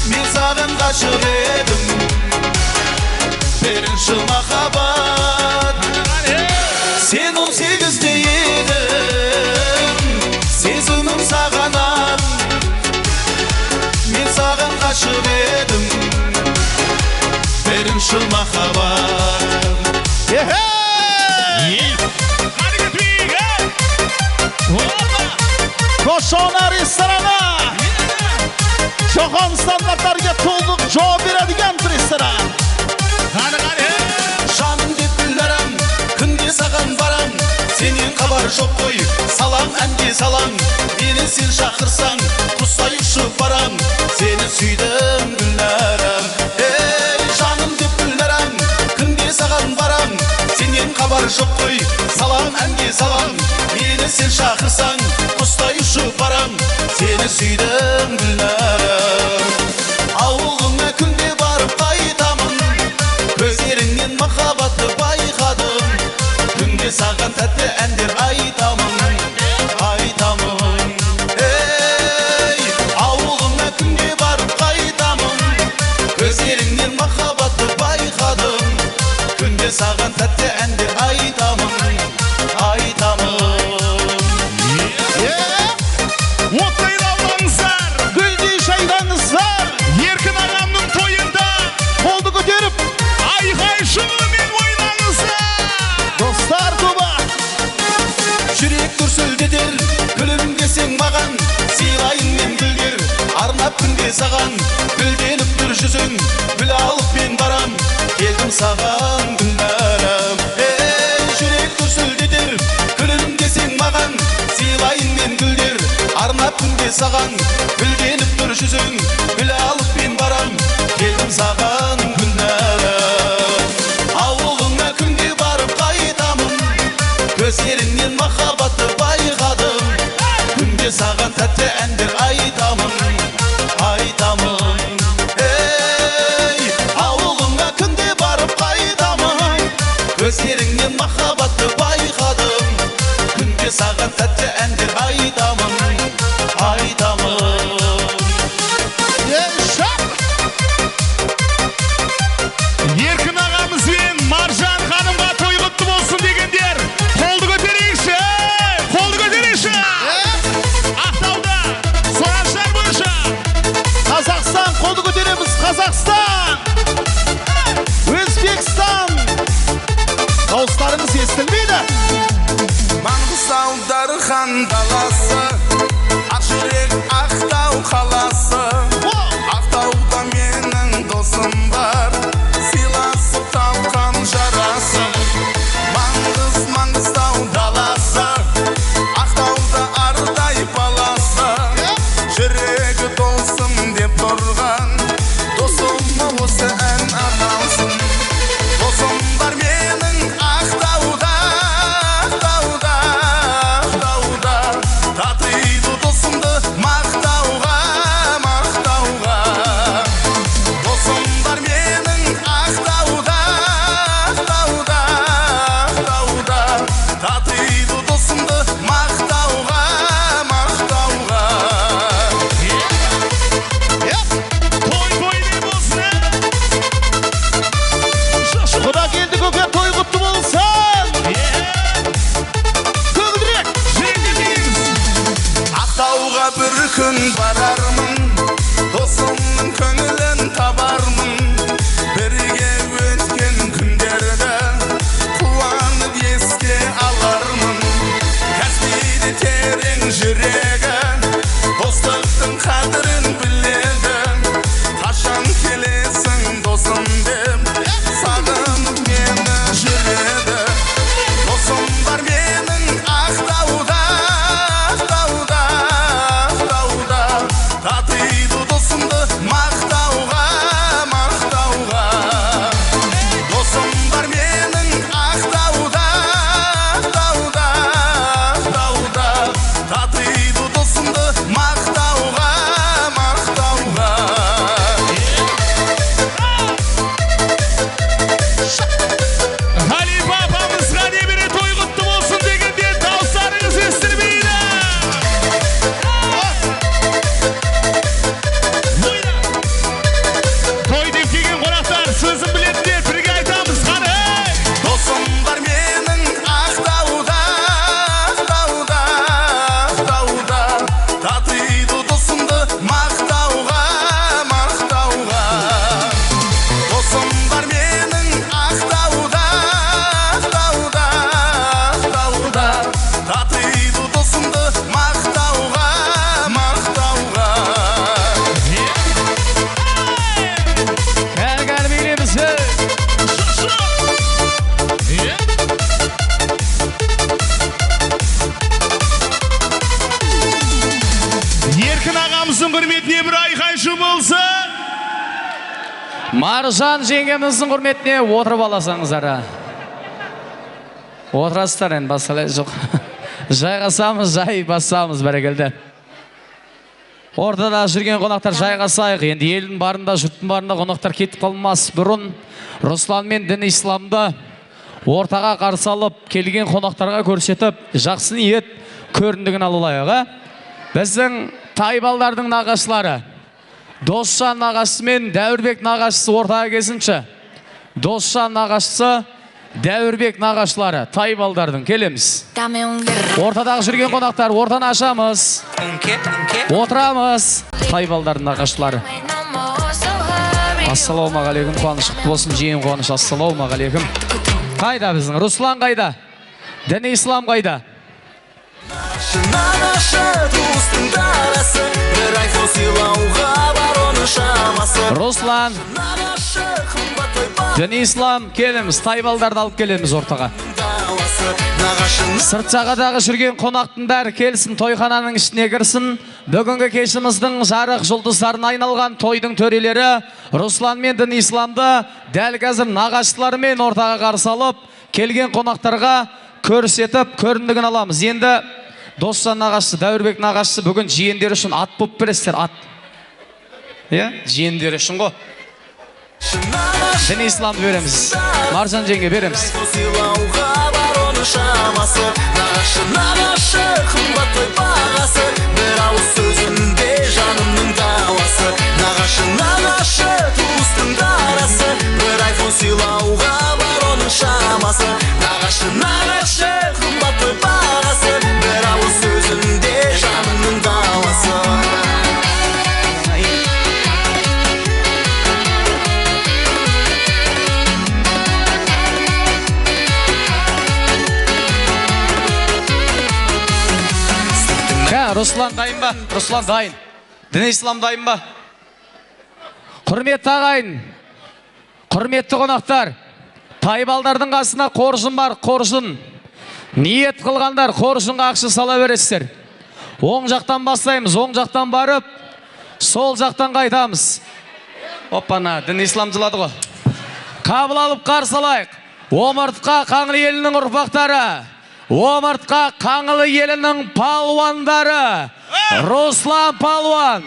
Мен саған ғашық едім, бірінші махаббат. Сен 18-де едің, сезімім саған ақ. Мен саған ғашық едім, бірінші махаббат.
Koşona restorana Çoğun standartlarga to'liq javob beradigan restoran.
Жаным деп гүлдарам, күнде саған барам. Сенен хабар жоқ қой, салам әнге салам. Мені сен шақырсаң, құстай ұшып барам. Сені сүйдім гүлдарам. Ей, жаным деп гүлдарам, күнде хабар жоқ қой, салам әнге салам. Мені сен шақырсаң, құстай ұшып барам. Сені сүйдім Гүлнәрім. Ауылыңа күнде барып қайтамын, көздеріңнен махаббатты байқадым. Күнде саған тәтті әндер айтамын, айтамын. Ей, ауылыңа күнде барып қайтамын, көздеріңнен махаббатты байқадым. Күнде саған тәтті әндер айтамын, айтамын.
Оттай даулаңыздар, гүлдей шайдаңыздар. Еркін ағамның тойында қолды көтеріп, айқай-шумен ойнаңыздар. Достар тобы.
Жүрек дүрсілдетер, гүлім десең маған, сыйлайын мен гүлдер, арнап күнде саған. Гүлденіп тұр жүзің, гүл алып мен барам, келдім саған Гүлнәрім. Ей, жүрек дүрсілдетер, гүлім десең маған, сыйлайын мен гүлдер, арнап күнде саған. Гүлденіп тұр жүзің, гүл алып мен барам, келдім саған Гүлнәрім. Ауылыңа күнде барып қайтамын, көздеріңнен махаббатты байқадым. Күнде саған тәтті әндер айтамын, айтамын. Ей, ауылыңа күнде барып қайтамын, көздеріңнен махаббатты байқадым. Күнде саған тәтті әндер айтамын, айтамын.
Еркін ағамыз бен Маржан ханымға той құтты болсын дегендер, қолды көтерейікші, қолды көтерейікші. Ақтауда, Сұраншар бойынша. Қазақстан, қолды көтереміз, Қазақстан. Өзбекстан. Дауыстарыңыз естілмейді.
Маңғыстаудар хан даласы, Ақжүрек Ақтау қаласы. Ақтауда менің досым бар, сыйласып тапқан жарасым. Маңғыстау даласы, Ақтауда ардай баласы. Жүрегі досым деп тұрған, досым осы ән арналсын. Досым бар менің Ақтауда, Ақтауда, Ақтауда. Татиды досымды мақтауға, мақтауға. Досым бар менің Ақтауда, Ақтауда, Ақтауда. Татиды досымды мақтауға, мақтауға.
Той не болсын. Құда келді көке, той құтты болсын. Көңілдірек.
Ақтауға бір күн барармын, досымның көңілін табармын. Бірге өткен күндерді қуанып еске алармын. Каспийде терең жүрегі, достықтың қадірін біледі. Қашан келесің досым деп, сағынып мені жүреді. Досым бар менің Ақтауда, Ақтауда, Ақтауда. Татиды досымды мақтауға, мақтауға. Досым бар менің Ақтауда, Ақтауда, Ақтауда. Татиды досымды мақтауға, мақтауға.
Халифа апамызға небере той құтты болсын дегенде дауыстарыңыз естілмейді. Той деп келген қонақтар сөзін білетіндер бірге айтамыз қане.
Досым бар менің Ақтауда, Ақтауда, Ақтауда. Татиды досымды мақтауға, мақтауға. Досым бар менің Ақтауда, Ақтауда, Ақтауда. Татиды досымды мақтауға, мақтауға.
Кәл билемізі.
Еркін ағамыздың құрметіне бір айқай-шу болсын.
Маржан жеңгеміздің құрметіне отырып аласаңыздар. Отырасыздар енді басқалай жоқ. Жайғасамыз, жай басамыз бәрекелді. Ортада жүрген қонақтар жайғасайық. Енді елдің барында, жұрттың барында қонақтар кетіп қалмас бұрын Руслан мен дін исламды ортаға қарсы алып, келген қонақтарға көрсетіп, жақсы ниет көріндігін алайық. Біздің Тайбалдардың нағашылары, Досжан нағашысы мен Дәуірбек нағашысы ортаға келсінші. Досжан нағашысы, Дәуірбек нағашылары, Тайбалдардың келеміз. Ортадағы жүрген қонақтар, ортаны ашамыз. Отырамыз. Тайбалдардың нағашылары. Ассалаумағалейкум, қуаныш құтты болсын, жиен қуаныш, ассалаумағалейкум. Қайда біздің? Руслан қайда? Діні ислам қайда? Руслан, діні ислам келеміз, Тайбалдарды алып келеміз ортаға. Сырт жағадағы жүрген қонақтың бәрі келсін, тойхананың ішіне кірсін. Бүгінгі кешіміздің жарық жұлдыздарын айналған тойдың төрелері Руслан мен дін исламды дәл қазір нағашыларымен ортаға қарсы алып, келген қонақтарға көрсетіп, көріндігін аламыз. Енді Досжан нағашысы, Дәуірбек нағашысы бүгін жиендері үшін ат болып бересіздер, ат. Жиендері үшін ғой. Дін исламды береміз. Маржан жеңге береміз. Нағашы қымбат той бағасы, бір ауыз сөзінде жанымның дауасы. Нағашы туыстың дарасы, бір айфон сыйлауға бар оның шамасы. Нағашы қымбат той бағасы, бір ауыз сөзінде жанымның дауасы. Руслан дайын ба? Руслан дайын. Дін ислам дайын ба? Құрметті ағайын, құрметті қонақтар, Тайбалдардың қасына қоржын бар, қоржын. Ниет қылғандар қоржынға ақша сала бересіздер. Оң жақтан бастаймыз, оң жақтан барып, сол жақтан қайтамыз. Оппана, дін ислам жылады ғой. Қабыл алып қарсы алайық. Омыртқа Қаңлы елінің ұрпақтары, Омыртқа Қаңлы елінің палуандары, Руслан палуан,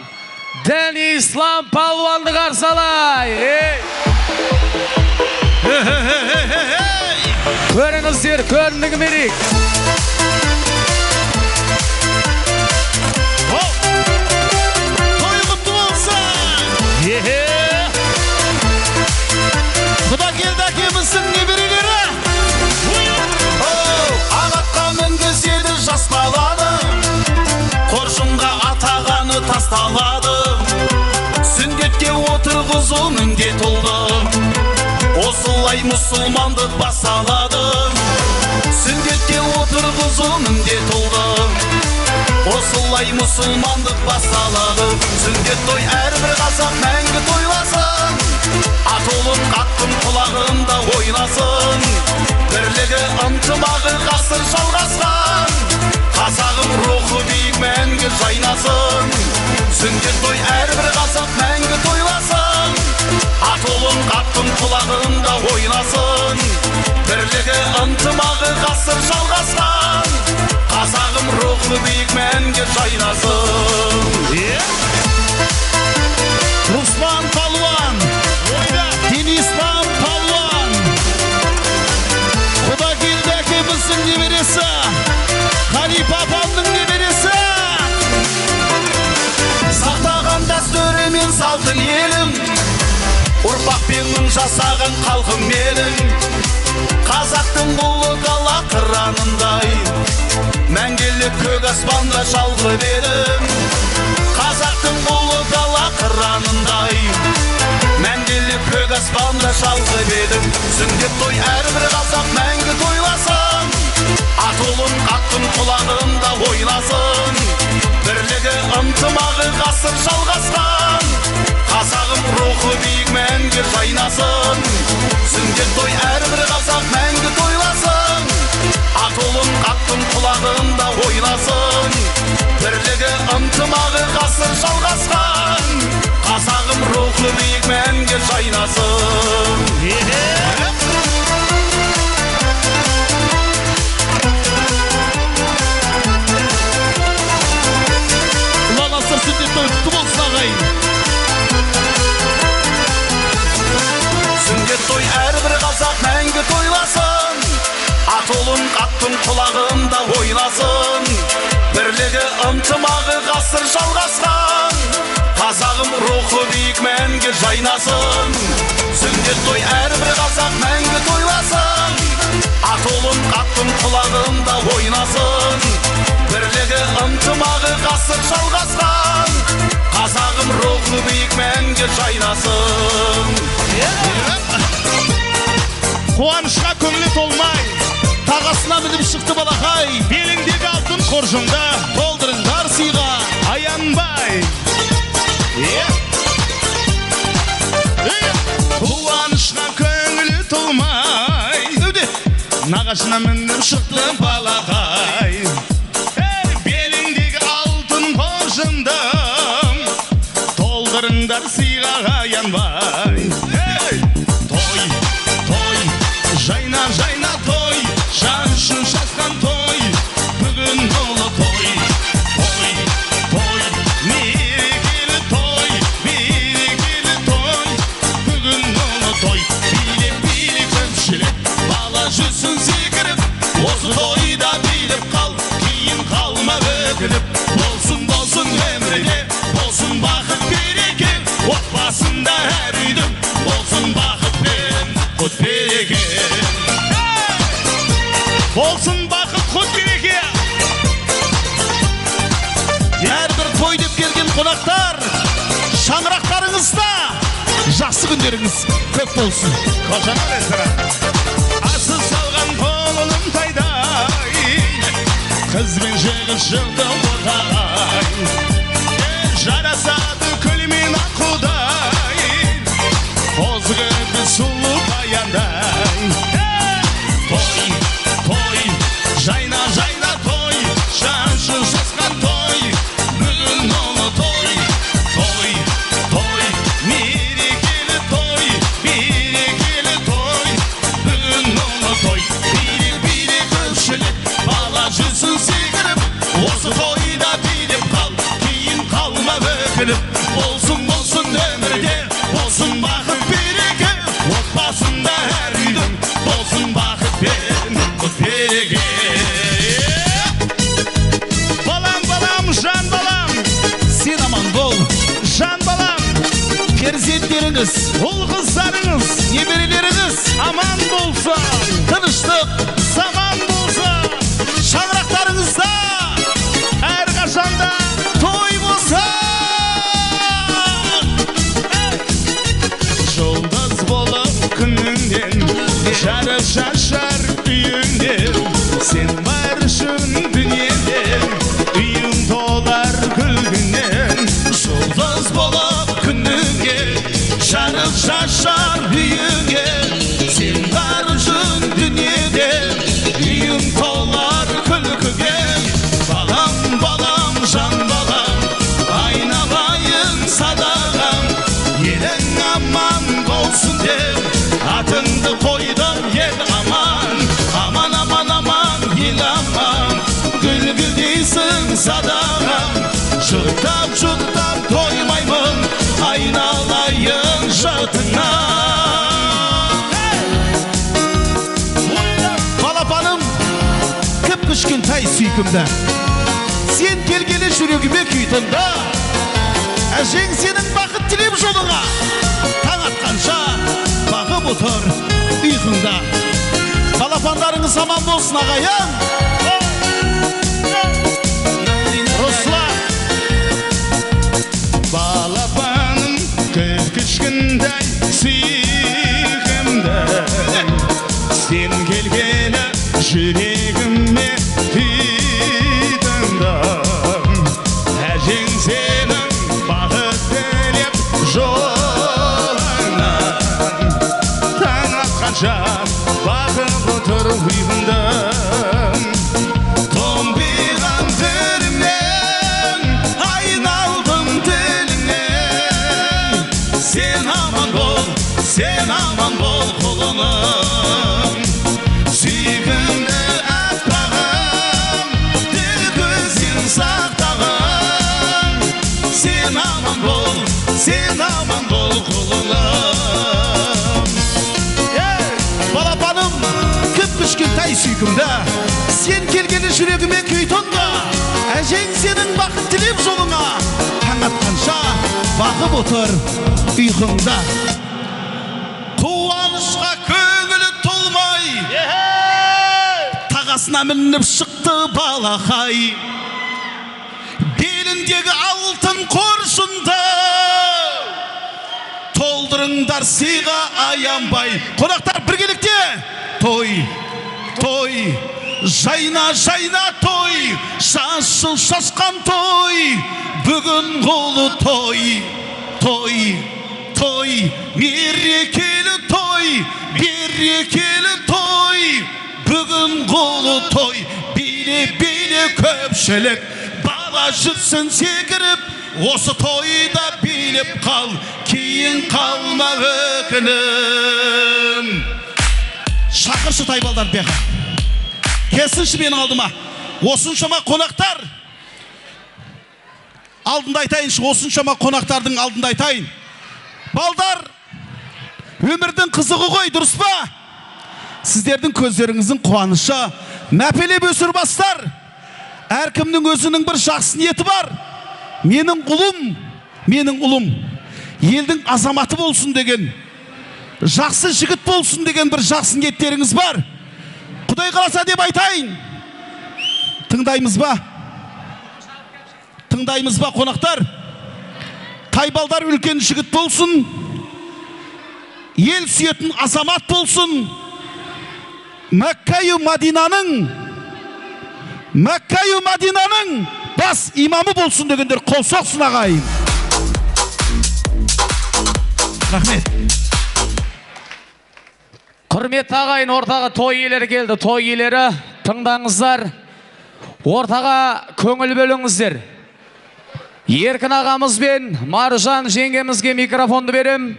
дін ислам палуанды қарсы алайық. Көріңіздер, көріндігі мерейік.
Той құтты болсын. Құда келді әкеміздің неберелері.
Ағатқа мінгізеді жас баланы, қоржынға атағаны тасталады. Сүндетке отырғызу міндет oldu. Осылай мұсылмандық басталады. Сүндетке отырғызу міндет oldu. Осылай мұсылмандық басталады. Сүндет той әрбір қазақ мәңгі тойласын. Атолын қаттың құлағында ойнасын. Бірлігі ынтымағы ғасыр жалғасқан. Қазағым рухы биік мәңгі жайнасын. Сүндет той әрбір қазақ мәңгі тойласын. Атолын қаттың құлағында ойнасын. Бірлігі ынтымағы ғасыр жалғасқан. Қазағым рухы биік мәңгі жайнасын.
Руслан палуан, дін ислам палуан. Құда келді әкеміздің немересі, Қалипа апамның немересі.
Сақтаған дәстүрі мен салтын елім, ұрпақпенің жасаған қалқым елім. Қазақтың ұлы дала қыранындай, мәңгілік көк аспанда шалқып едім. Қазақтың ұлы дала қыранындай, мәңгілік көк аспанда шалқып едім. Сүндет той әрбір қазақ мәңгі тойласын. Атолын қаттың құлағында ойнасын. Бірлігі ынтымағы ғасыр жалғасқан. Қазағым рухы биік мәңгі жайнасын. Сүндет той әрбір қазақ мәңгі тойласын. Атолын қаттың құлағында ойнасын. Бірлігі ынтымағы ғасыр жалғасқан. Қазағым рухы биік мәңгі жайнасын. Атолың аттың құлағында ойнасын, бірлігі ынтымағы ғасыр жалғасқан, қазағым рухы биік мәңгі жайнасын, сүндет той әрбір қазақ мәңгі тойласын. Атолың аттың құлағында ойнасын, бірлігі ынтымағы ғасыр жалғасқан, қазағым рухы биік мәңгі жайнасын.
Қуанышқа көңілі толмай, тағасына мініп шықты балақай, беліңдегі алтын қоржында толдырыңдар сыйға аянбай. Қуанышқа көңілі толмай, нағашына мініп шықты балақай, беліңдегі алтын қоржында толдырыңдар сыйға аянбай. Жайна, жайна той, жан үшін шасқан той, бүгін ұлы той, той, той, мерекелі той, берекелі той, бүгін ұлы той, билеп, билеп көпшілік, бала жүзсін секіріп, осы тойда билеп қал, кейін қалма өкініп, болсын, болсын өмірде, болсын бақыт береке, отбасында әр үйдің, болсын бақыт пен құт береке. Болсын бақыт құт береке. Әрбір той деп келген қонақтар, шаңырақтарыңызда жақсы күндеріңіз көп болсын. Қожана ресторан. Асыл салған қолының тайдай, қыз бен жігіт шықты ортағай, жарасады күл мен аққудай, қозы көзді сұлу баяндай. Жайна, жайна той, жаншын шасқан той, бүгін ұлы той, той, той, мерекелі той, берекелі той, бүгін ұлы той, билеп, билеп көпшілік, бала жүзсін секіріп, осы тойда билеп қал, кейін қалма өкініп, болсын, болсын өмірде, болсын бақыт береке, отбасында әр үйдің, болсын бақыт пен құт береке. Перзенттеріңіз, ұл қыздарыңыз, неберелеріңіз аман болса, тыныштық заман болса, шаңырақтарыңызда әрқашанда той болса. Жұлдыз болып күніңден, жарық шашар үйіңден, сен бар үшін дүниеден, үйің толар күлгінен. Жұлдыз болып күніңге, жарық шашар үйіңе, сен бар үшін дүниеде, үйің толар күлкіге. Балам, балам, жан балам, айналайын садағам, елің аман болсын деп, атыңды қойдым ел аман, аман, аман, аман, ел аман, гүл-гүлдейсің садағам, жұттап, жұттап тоймаймын, айналайын жартыңнан. Балапаным, кіп күшкен тай сүйкімді, сен келгелі жүрегіме күйтімді, әжең сенің бақыт тілеп жолыңа, таң атқанша бағып отыр ұйқыңда. Балапандарыңыз аман болсын ағайын. Балапаным кіп-кішкіндай сүйкімді, сен келгелі жүрегіме титімді, әжең сенің бақыт тілеп жолыңа, таң атқанша бағып отыр ұйқыңда. Томбиған түрімнен айналдым тіліңнен, сен аман бол құлыным, сүйкімді аппағым, тіл көзін сақтағым, сен аман бол құлыным. Балапаным, кіп күшкен тай сүйкімді, сен келгені жүрегіме күй тонға, әжең сенің бақыт тілеп жолыңа, таң атқанша бақып отыр ұйқыңда. Қуанышқа көңілі толмай, тағасына мініп шықты балақай, беліндегі алтын қоржында толдырыңдар сыйға аянбай. Қонақтар біргелікте той, той, жайна, жайна той, шашыл шашқан той, бүгін қолы той, той, той, мерекелі той, берекелі той, бүгін қолы той, биле көпшілік, бала жүрсін секіріп, осы тойда билеп қал, кейін қалма өкінім. Шақыршы тайбалдар беға, келсінші менің алдыма. Осыншама қонақтар алдында айтайыншы, осыншама қонақтардың алдында айтайын. Балдар, өмірдің қызығы ғой, дұрыс па? Сіздердің көздеріңіздің қуанышы, мәпелеп өсір бастар. Әркімнің өзінің бір жақсы ниеті бар. Менің ұлым, елдің азаматы болсын деген, жақсы жігіт болсын деген бір жақсы ниеттеріңіз бар. Құдай қаласа деп айтайын. Тыңдаймыз ба? Тыңдаймыз ба қонақтар? Тайбалдар үлкен жігіт болсын, ел сүйетін азамат болсын, Мәккәйі Мадинаның бас имамы болсын дегендер қол соқсын ағайын. Рахмет.
Құрметті ағайын, ортаға той иелері келді. Той иелері, тыңдаңыздар. Ортаға көңіл бөліңіздер. Еркін ағамыз бен Маржан жеңгемізге микрофонды берем.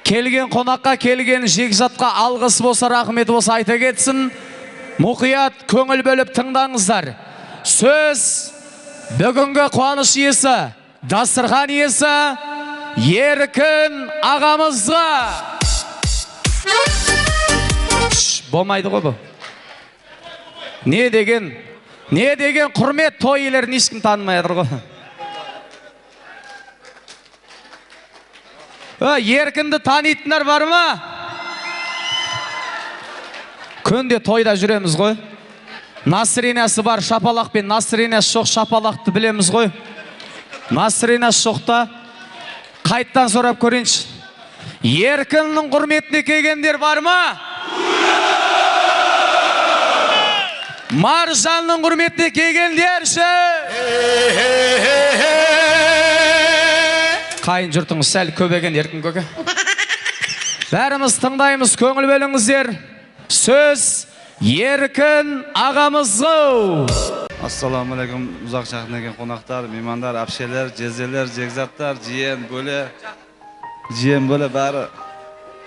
Келген қонаққа, келген жекжатқа алғыс болса, рахмет болса айта кетсін. Мұқият көңіл бөліп тыңдаңыздар. Сөз бүгінгі қуаныш иесі, дастархан иесі Еркін ағамызға. Болмайды ғой бұл. Не деген құрмет, той иелерін ешкім танымай жатыр ғой. Еркінді танитындар бар ма? Күнде тойда жүреміз ғой. Насыринасы бар, шапалақ пен насыринасы жоқ, шапалақты білеміз ғой. Насыринасы жоқта. Қайттан сұрап көрейінші. Еркіннің құрметіне келгендер бар ма? Маржанның құрметіне келгендер ше? Қайын жұртыңыз сәл көбеген Еркін көке. Бәріміз тыңдаймыз, көңіл бөліңіздер. Сөз Еркін ағамызға.
Ассаламу алейкум, ұзақ жақын екен қонақтар, меймандар, әпшелер, жезелер, жекзаттар, жиен бөле бәрі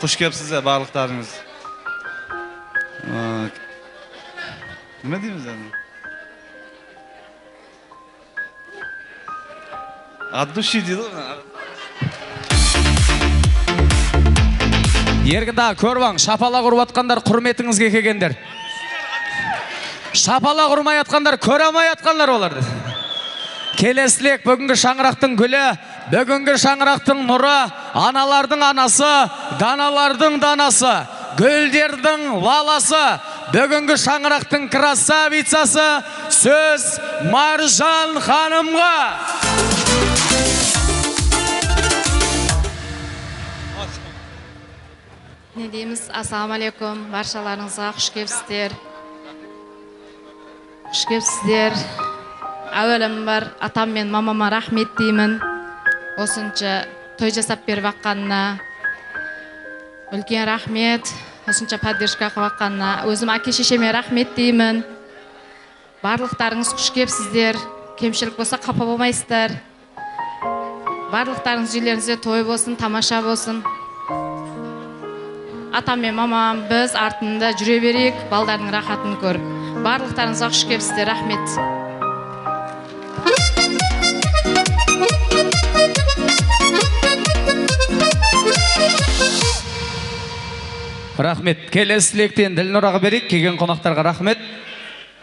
құш кепсіздер барлықтарыңыз. Неме дейміз әне? От души дейді ғой.
Еркіндағы көрбаң, шапала құрып атқандар құрметіңізге келгендер. Шапала құрмай атқандар, көремай атқандар оларды. Келесілік бүгінгі шаңырақтың гүлі, бүгінгі шаңырақтың нұры, аналардың анасы, даналардың данасы, гүлдердің лаласы, бүгінгі шаңырақтың красавицасы, сөз Маржан ханымға.
Не дейміз? Ассаламу алейкум, баршаларыңызға құш кепсіздер. Құш кепсіздер. Әуелім бар, атам мен мамама рахмет деймін. Осынша той жасап беріп аққанына. Үлкен рахмет. Осынша поддержка қылып аққанына. Өзім әке-шешеме рахмет деймін. Барлықтарыңыз құш кепсіздер. Кемшілік болса қапа болмайсыздар. Барлықтарыңыз үйлеріңізде той болсын, тамаша болсын. Атам мен мамам біз артында жүре берейік, балдардың рахатын көріп. Барлықтарыңызға құш кепсіздер, рахмет.
Рахмет. Келесі тілектен Ділнұраға берейік. Келген қонақтарға рахмет.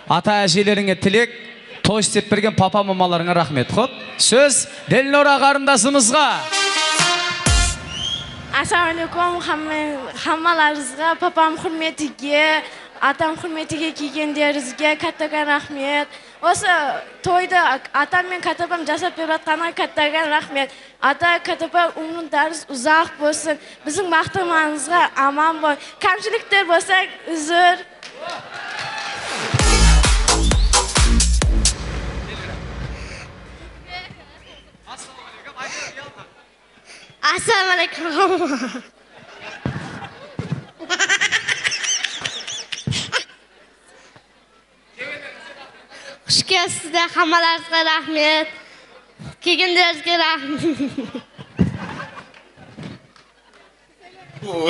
Ата әжелеріңе тілек, той істеп берген папа мамаларыңа рахмет. Хоп, сөз Ділнұра қарындасымызға.
Ассалаумалейкум, хаммаларыңызға, папам құрметіге, атам құрметіге келгендеріңізге каттаған рахмет. Осы тойды атам мен катапам жасап беріп жатқанға каттаған рахмет. Ата катапа умырдарыңыз ұзақ болсын, біздің мақтамаңызға аман бол. Кемшіліктер болса үзір. Ассалаумалейкум. Құш келіпсіздер, хамаларыңызға рахмет. Келгендеріңізге рахмет.
No.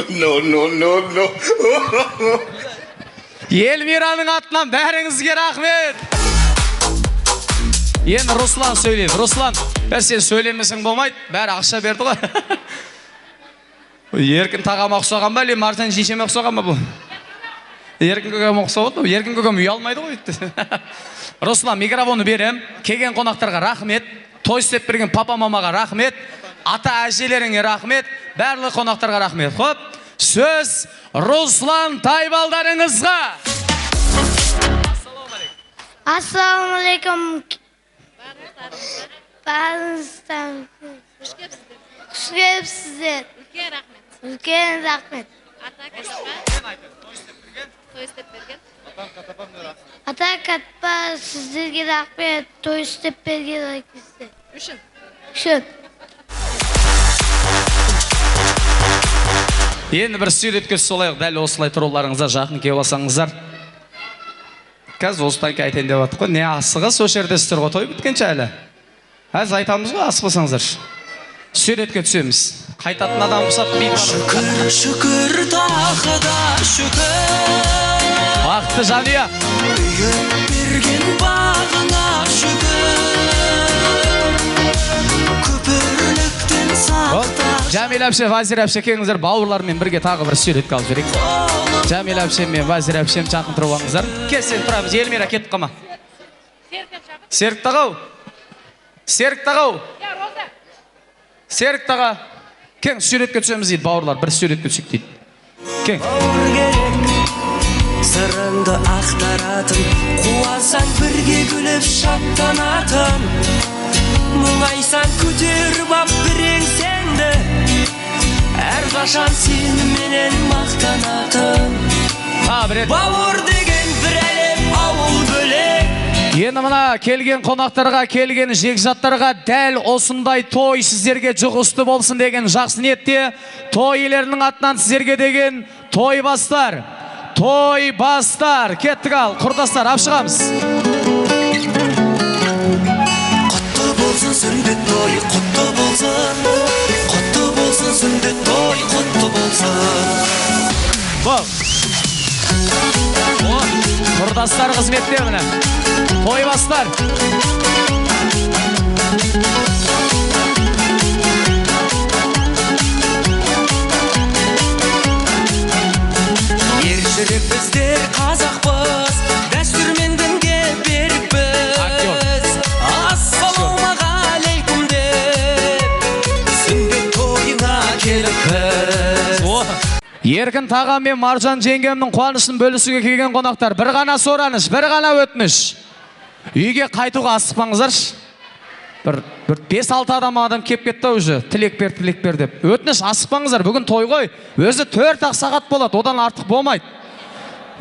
Елмираның атынан бәріңізге рахмет. Енді Руслан сөйлейді. Руслан, сен сөйлемесің болмайды, бәрі ақша берді ғой. Еркін тағам ұқсаған ба, әлі Мартин жешеме ұқсаған ба бұл? Еркін көкем ұқсаған, еркін көкем ұялмайды ғой. Руслан, микрофоны берем. Келген қонақтарға рахмет. Той істеп берген папа мамаға рахмет. Ата әжелеріңе рахмет. Барлық қонақтарға рахмет. Хоп, сөз Руслан Тайбалдарыңызға.
Ассалаумалейкум. Барыңыздан. Құш келіпсіздер. Үлкен рахмет. Ата катпа сіздерге рахмет. Той істеп берген үшін.
Енді бір суретке солайық, дәл осылай тұруларыңызға жақын келіп алсаңыздар. Қазір осыдан айтайын деп жатыр ғой. Не асығы сол жердесіздер ғой, той біткенше әлі. Әз айтамыз ғой, асықпасаңыздар. Суретке түсеміз. Қайтатын адам құсап бейт.
Шүкір тағы да шүкір.
Бақытты жанұя.
Берген бағына шүкір. Көпірліктен сақта.
Жәмил әпше, Вазир әпше келіңіздер, бауырлармен бірге тағы бір суретке алып жүрейік. Жәмил әпше мен Вазир әпшем жақын тұрып алыңыздар. Келсен тұрамыз, Елмира кеттік қама. Серік тағау. Серік тағау. Серік таға. Кен суретке түсеміз дейді, бауырлар, бір суретке түсік дейді. Кен.
Сырыңды ақтаратын, қуасаң бірге күліп шаттанатын. Мұңайсаң көтеріп ап біреңсеңді, әрқашан сені менен мақтанатын. Бауыр деген бір әлем, ауыл бөлек.
Енді мына келген қонақтарға, келген жекжаттарға дәл осындай той сіздерге жұғысты болсын деген жақсы ниетте той иелерінің атынан сіздерге деген той бастар. Той бастар. Кеттік ал, құрдастар, апшығамыз.
Құтты болсын сүндет той, құтты болсын. Құтты болсын сүндет той, құтты болсын.
Бұл. Құрдастар қызметте міне. Той бастар.
Ержүрек біздер қазақпыз, дәстүрмен дінге берікпіз. Ассалаумағалейкум деп, сүндет тойына келіппіз.
Еркін тағам мен Маржан жеңгемнің қуанысын бөлісуге келген қонақтар, бір ғана сораныш, бір ғана өтініш. Үйге қайтуға асықпаңыздаршы. Бір 5-6 адам кеп кетті уже, тілек бер деп. Өтініш, асықпаңыздар, бүгін той ғой. Өзі 4-ақ сағат болады, одан артық болмайды.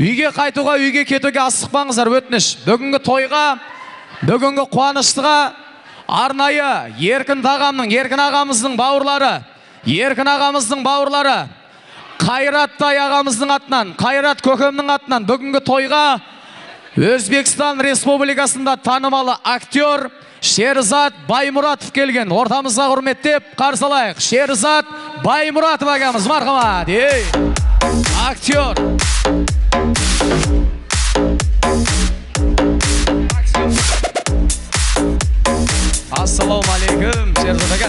Үйге қайтуға, үйге кетуге асықпаңыздар, өтініш. Бүгінгі тойға, бүгінгі қуаныштыға арнайы Еркін тағамның, Еркін ағамыздың бауырлары, Қайраттай ағамыздың атынан, Қайрат көкемнің атынан бүгінгі тойға Өзбекстан Республикасында танымалы актер Шерзат Баймұратов келген. Ортамызға құрметтеп қарсы алайық. Шерзат Баймұратов ағамыз, мархамат. Актер. Ассалаумалейкум, Шерзат аға.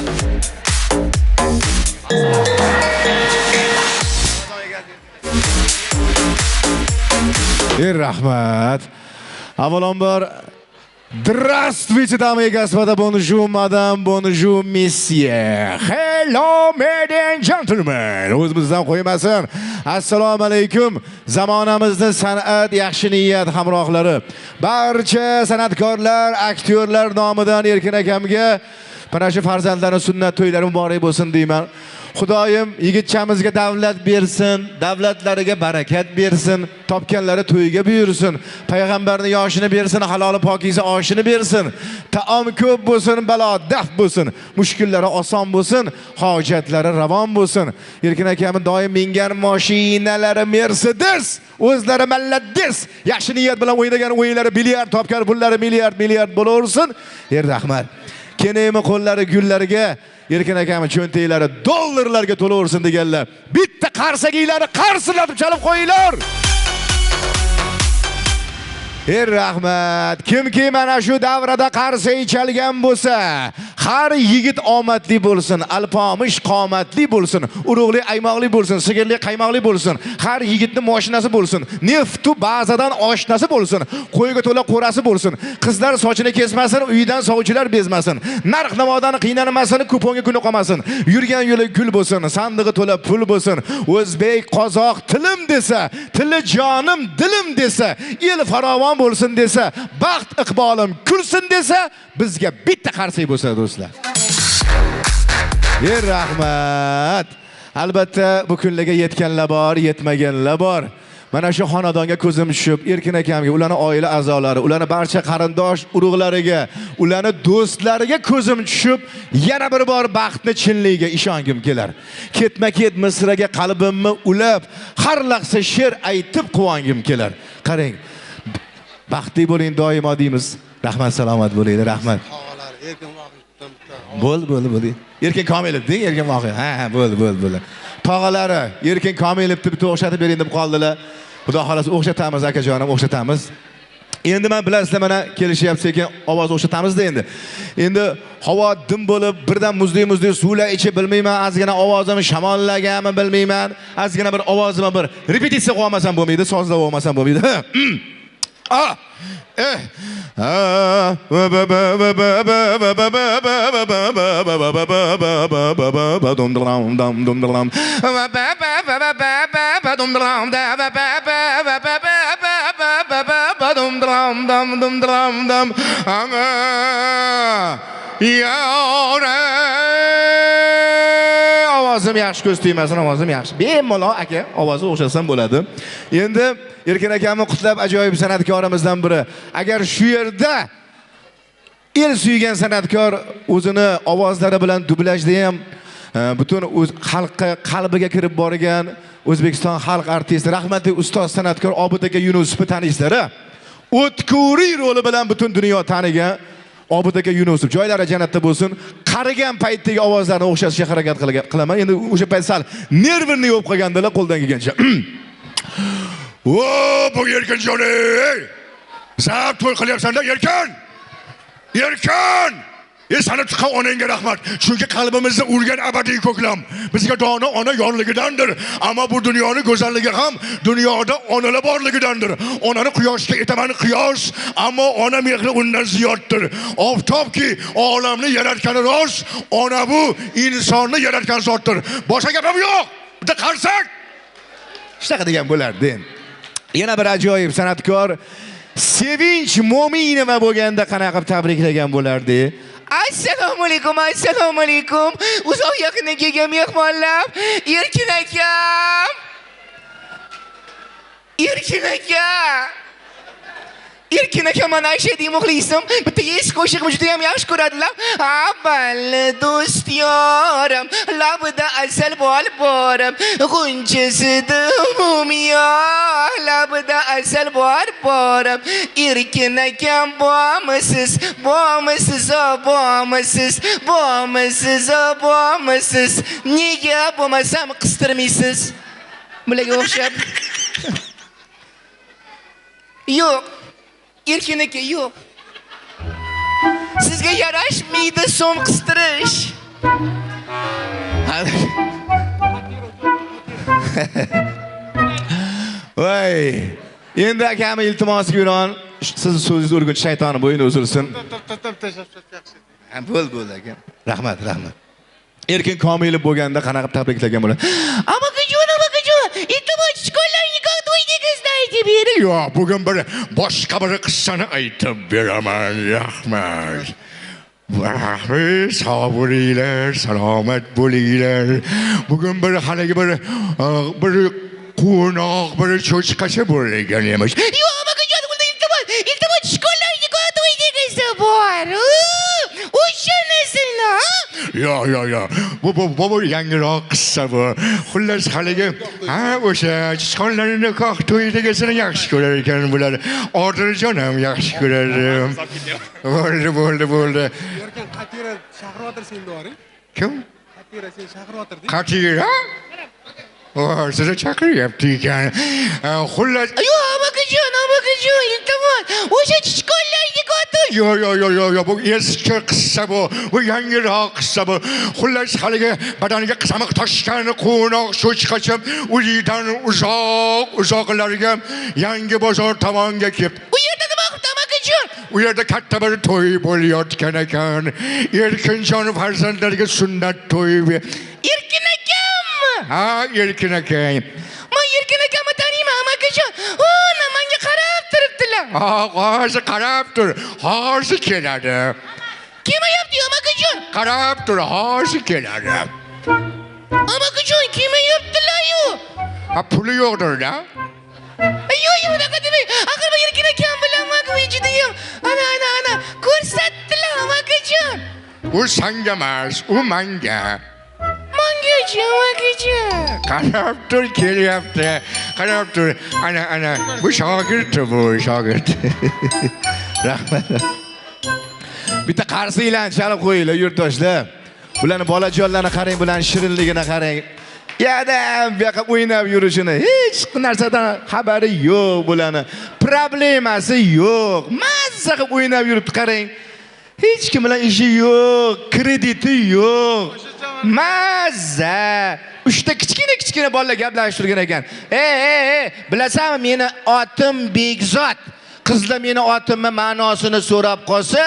Rahmat. Avvalambor Здравствуйте, дамы и господа, bonjour, madame, bonjour, monsieur. Hello, ladies and gentlemen. O'zimizdan qo'ymasin. Assalomu alaykum. Zamonamizning san'at, yaxshi niyat hamrohlari. Barcha san'atkorlar, aktyorlar nomidan Erkin akamga mana shu farzandlarning sunnat to'ylari muborak bo'lsin deyman. Xudoyim yigitchamizga davlat bersin, davlatlariga barakat bersin, topganlari to'yga buyursin, payg'ambarning yoshini bersin, haloli pokiza oshini bersin, taom ko'p bo'lsin, balo daf bo'lsin, mushkullari oson bo'lsin, hojatlari ravon bo'lsin. Erkin akamning doim mingan mashinalari Mercedes, o'zlari malladis, yaxshi niyat bilan o'ynagan o'yinlari bilyard, topgan pullari milliard bo'laversin. Rahmat. Kenaymi qo'llari gullariga, Erkin akamning cho'ntaklari dollarlarga to'laversin deganlar. Bitta qarsagiylari qarsillatib chalib qo'yinglar. Rahmat. Kimki mana shu davrada qarsak chalgan bo'lsa, har yigit omadli bo'lsin, alpomish qomatli bo'lsin, urug'li aymoqli bo'lsin, sigirli qaymoqli bo'lsin, har yigitning mashinasi bo'lsin, neftu bazadan oshnasi bo'lsin, qo'yga to'la qo'rasi bo'lsin, qizlar sochini kesmasin, uyidan sovchilar bezmasin, narx navodan qiynalmasin, kuponga kuni qolmasin, yurgan yo'li gul bo'lsin, sandig'i to'la pul bo'lsin, o'zbek, qozoq tilim desa, tili jonim dilim desa, el farovon bo'lsin desa, baxt iqbolim kulsin desa, bizga bitta qarsak bo'lsa do'stlar. Rahmat. Albatta bu kunlarga yetganlar bor, yetmaganlar bor. Mana shu xonadonga ko'zim tushib, Erkin akamga, ularning oila a'zolari, ularning barcha qarindosh urug'lariga, ularning do'stlariga ko'zim tushib, yana bir bor baxtni chinligiga ishongim kelar. Ketma-ket misraga qalbimni ulab, har lahza she'r aytib quvongim kelar. Qarang. Baxtli bo'ling doimo deymiz. Rahmat, salomat bo'linglar, rahmat. Bo'ldi. Erkin Komilov deng, Erkin Voqea. Ha, bo'ldi. Tog'alari Erkin Komilovni bitta o'xshatib bering deb qoldilar. Xudo xolasa o'xshatamiz, akajonim, o'xshatamiz. Endi men bilasizlar, mana kelishyapti, sekin ovoz o'xshatamiz-da endi. Endi havo dim bo'lib, birdan muzli suvlar ichib bilmayman, ozgina ovozim shamollaganmi bilmayman. Ozgina bir ovozim bir repetitsiya qilmasam bo'lmaydi, sozlab olmasam bo'lmaydi. Ovozim yaxshi, ko'z tegmasin, ovozim yaxshi. Bemalol aka, ovozi o'xshasam bo'ladi. Endi Erkin akamni qutlab, ajoyib san'atkorimizdan biri. Agar shu yerda el suygan san'atkor o'zini ovozlari bilan dublajda ham butun o'z xalqqa qalbiga kirib borgan O'zbekiston xalq artisti, rahmatli ustoz san'atkor Obid aka Yunusovni taniysizlar. O'tkuriy roli bilan butun dunyo tanigan Obid aka Yunusov, joylari jannatda bo'lsin. Qarigan paytdagi ovozlarni o'xshatishga harakat qilaman. Endi o'sha payt sal nervini yo'q qilgandilar qo'ldan kelgancha. Bu Erkin joni. Zab to'y qilyapsan-da, Erkin. Erkin! Sana chiqqan onangga rahmat. Chunki qalbimizda urgan abadiy ko'klam bizga dona ona yorligidandir. Ammo bu dunyoning go'zalligi ham dunyoda onalar borligidandir. Onani quyoshga etaman quyosh, ammo ona mehri undan ziyoddir. Oftobki olamni yaratgani rost, ona bu insonni yaratgan zotdir. Boshqa gapim yo'q. Bitta qarsak. Shunaqa degan bo'lardi. Yana bir ajoyib san'atkor Sevinch Mo'minova bo'lganda qanaqa tabriklagan bo'lardi. Assalomu alaykum. Uzoq yaqindan kelgan mehmonlar, Erkin akam. Erkin aka mana Ayshaning muxlisim, bitta eski qo'shiqni juda ham yaxshi ko'radilar. Aballi do'st yorim, labida asal borim, g'unchasida mumiyo, labida asal borim. Erkin akam bormisiz, nega bo'lmasam qistirmaysiz? Bularga o'xshab. Yo'q. Erkin aka yo'q. Sizga yarashmaydi so'm qistirish. Voy, Endi akam iltimos Guron, siz so'zingiz urgunch shaytoni bo'yini uzilsin. Bo'l aka. Rahmat. Erkin Komilov bo'lganda qanaqa tabriklagan bo'ladi? Amakajon, iltimos shkollarni qanday aytib bering. Yo'q, bugun bir boshqa bir qissani aytib beraman. Rahmat. Sog' bo'linglar, salomat bo'linglar. Bugun bir haligi bir qo'noq bir cho'chqacha bo'lgan emish. Yo'q, amakajon, iltimos shkollarni qanday degizda bor. O'shanasini, Yo'q. Bu yangiroq qissa bu. Xullas haligi, o'sha chiqonlarning nikoh to'yidagisini yaxshi ko'rar ekan bular. Odiljon ham yaxshi ko'rar. Bo'ldi.
Erkin Qatira chaqiryotir seni doring.
Kim?
Qatira seni chaqiryotir deng.
Qatira? Sizni chaqiryapti ekan. Xullas, yo'q, amakajon, iltimos. O'sha chiqonlarga qo'ydi. Yo'q, bu eski qissa bu. Bu yangiroq qissa bu. Xullas, haligi badaniga qisamiq toshgan qo'noq cho'chqachib, uyidan uzoqlarga Yangi bozor tomonga kelib. U yerda nima qildi, amakajon? U yerda katta bir to'y bo'layotgan ekan. Erkinjon farzandlarga sunnat to'yi. Erkin akammi? Ha, Erkin akam. Men Erkin akamni taniyman, amakajon. Menga qarab turibdilar. Hozir qarab tur. Hozir keladi. Kelmayapti, amakajon. Qarab tur, hozir keladi. Amakajon, kelmayaptilar-yu. Puli yo'qdir-da. Yo'q, unaqa demang. Axir men Erkin akam bilan judayam ana ko'rsatdilar, amakajon. U senga emas, u menga. Qarab tur, kelyapti. Qarab tur. Ana. Bu shogird. Rahmat. Bitta qarsiylarni chalib qo'yinglar, yurtdoshlar. Bularning bolajonlarni qarang, bularning shirinligini qarang. Yadam bu yoqqa o'ynab yurishini hech narsadan xabari yo'q bularning. Problemasi yo'q. Mazza qilib o'ynab yuribdi, qarang. Hech kim bilan ishi yo'q, krediti yo'q. Mazza. Uchta kichkina bolalar gaplashtirgan ekan. Bilasanmi, meni otim Bekzod. Qizlar meni otimni ma'nosini so'rab qolsa,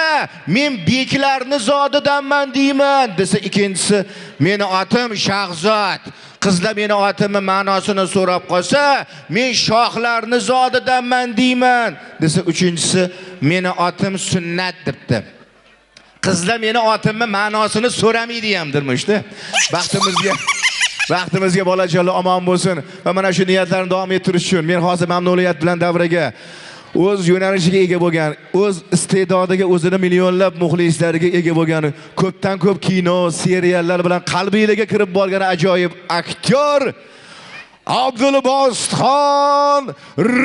men beklarni zodidanman deyman, desa ikkinchisi, meni otim Shahzod. Qizlar meni otimni ma'nosini so'rab qolsa, men shohlarni zodidanman deyman, desa uchinchisi, meni otim Sunnat debdi. Qizlar meni otimni ma'nosini so'ramaydi hamdirmishda. Vaqtimizga bolajonlar omon bo'lsin va mana shu niyatlarni davom ettirish uchun men hozir mamnuniyat bilan davraga o'z yo'nalishiga ega bo'lgan, o'z iste'dodiga o'zini millionlab muxlislariga ega bo'lgan, ko'pdan ko'p kino, seriallar bilan qalbingizga kirib bo'lgan ajoyib aktyor Abdulbositxon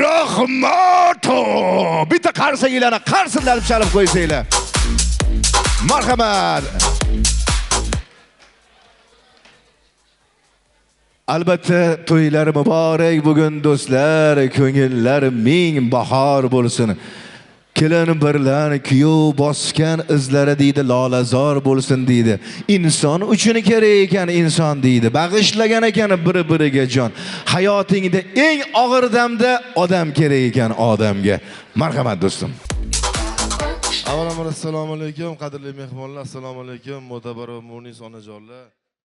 Rahmatov. Bitta qarsaklarni qarsillarib chalib qo'ysanglar. Marhamat. Albatta to'ylar muborak bugun do'stlar, ko'ngillar ming bahor bo'lsin. Kelin birlar kuyov bosgan izlari deydi, lolazor bo'lsin deydi. Inson uchun kerak ekan inson deydi. Bag'ishlagan ekan bir-biriga jon. Hayotingda eng og'ir damda odam kerak ekan odamga. Marhamat do'stim.
Avvalambor assalomu alaykum, qadrli mehmonlar, assalomu alaykum, mo'tabar va munis onajonlar.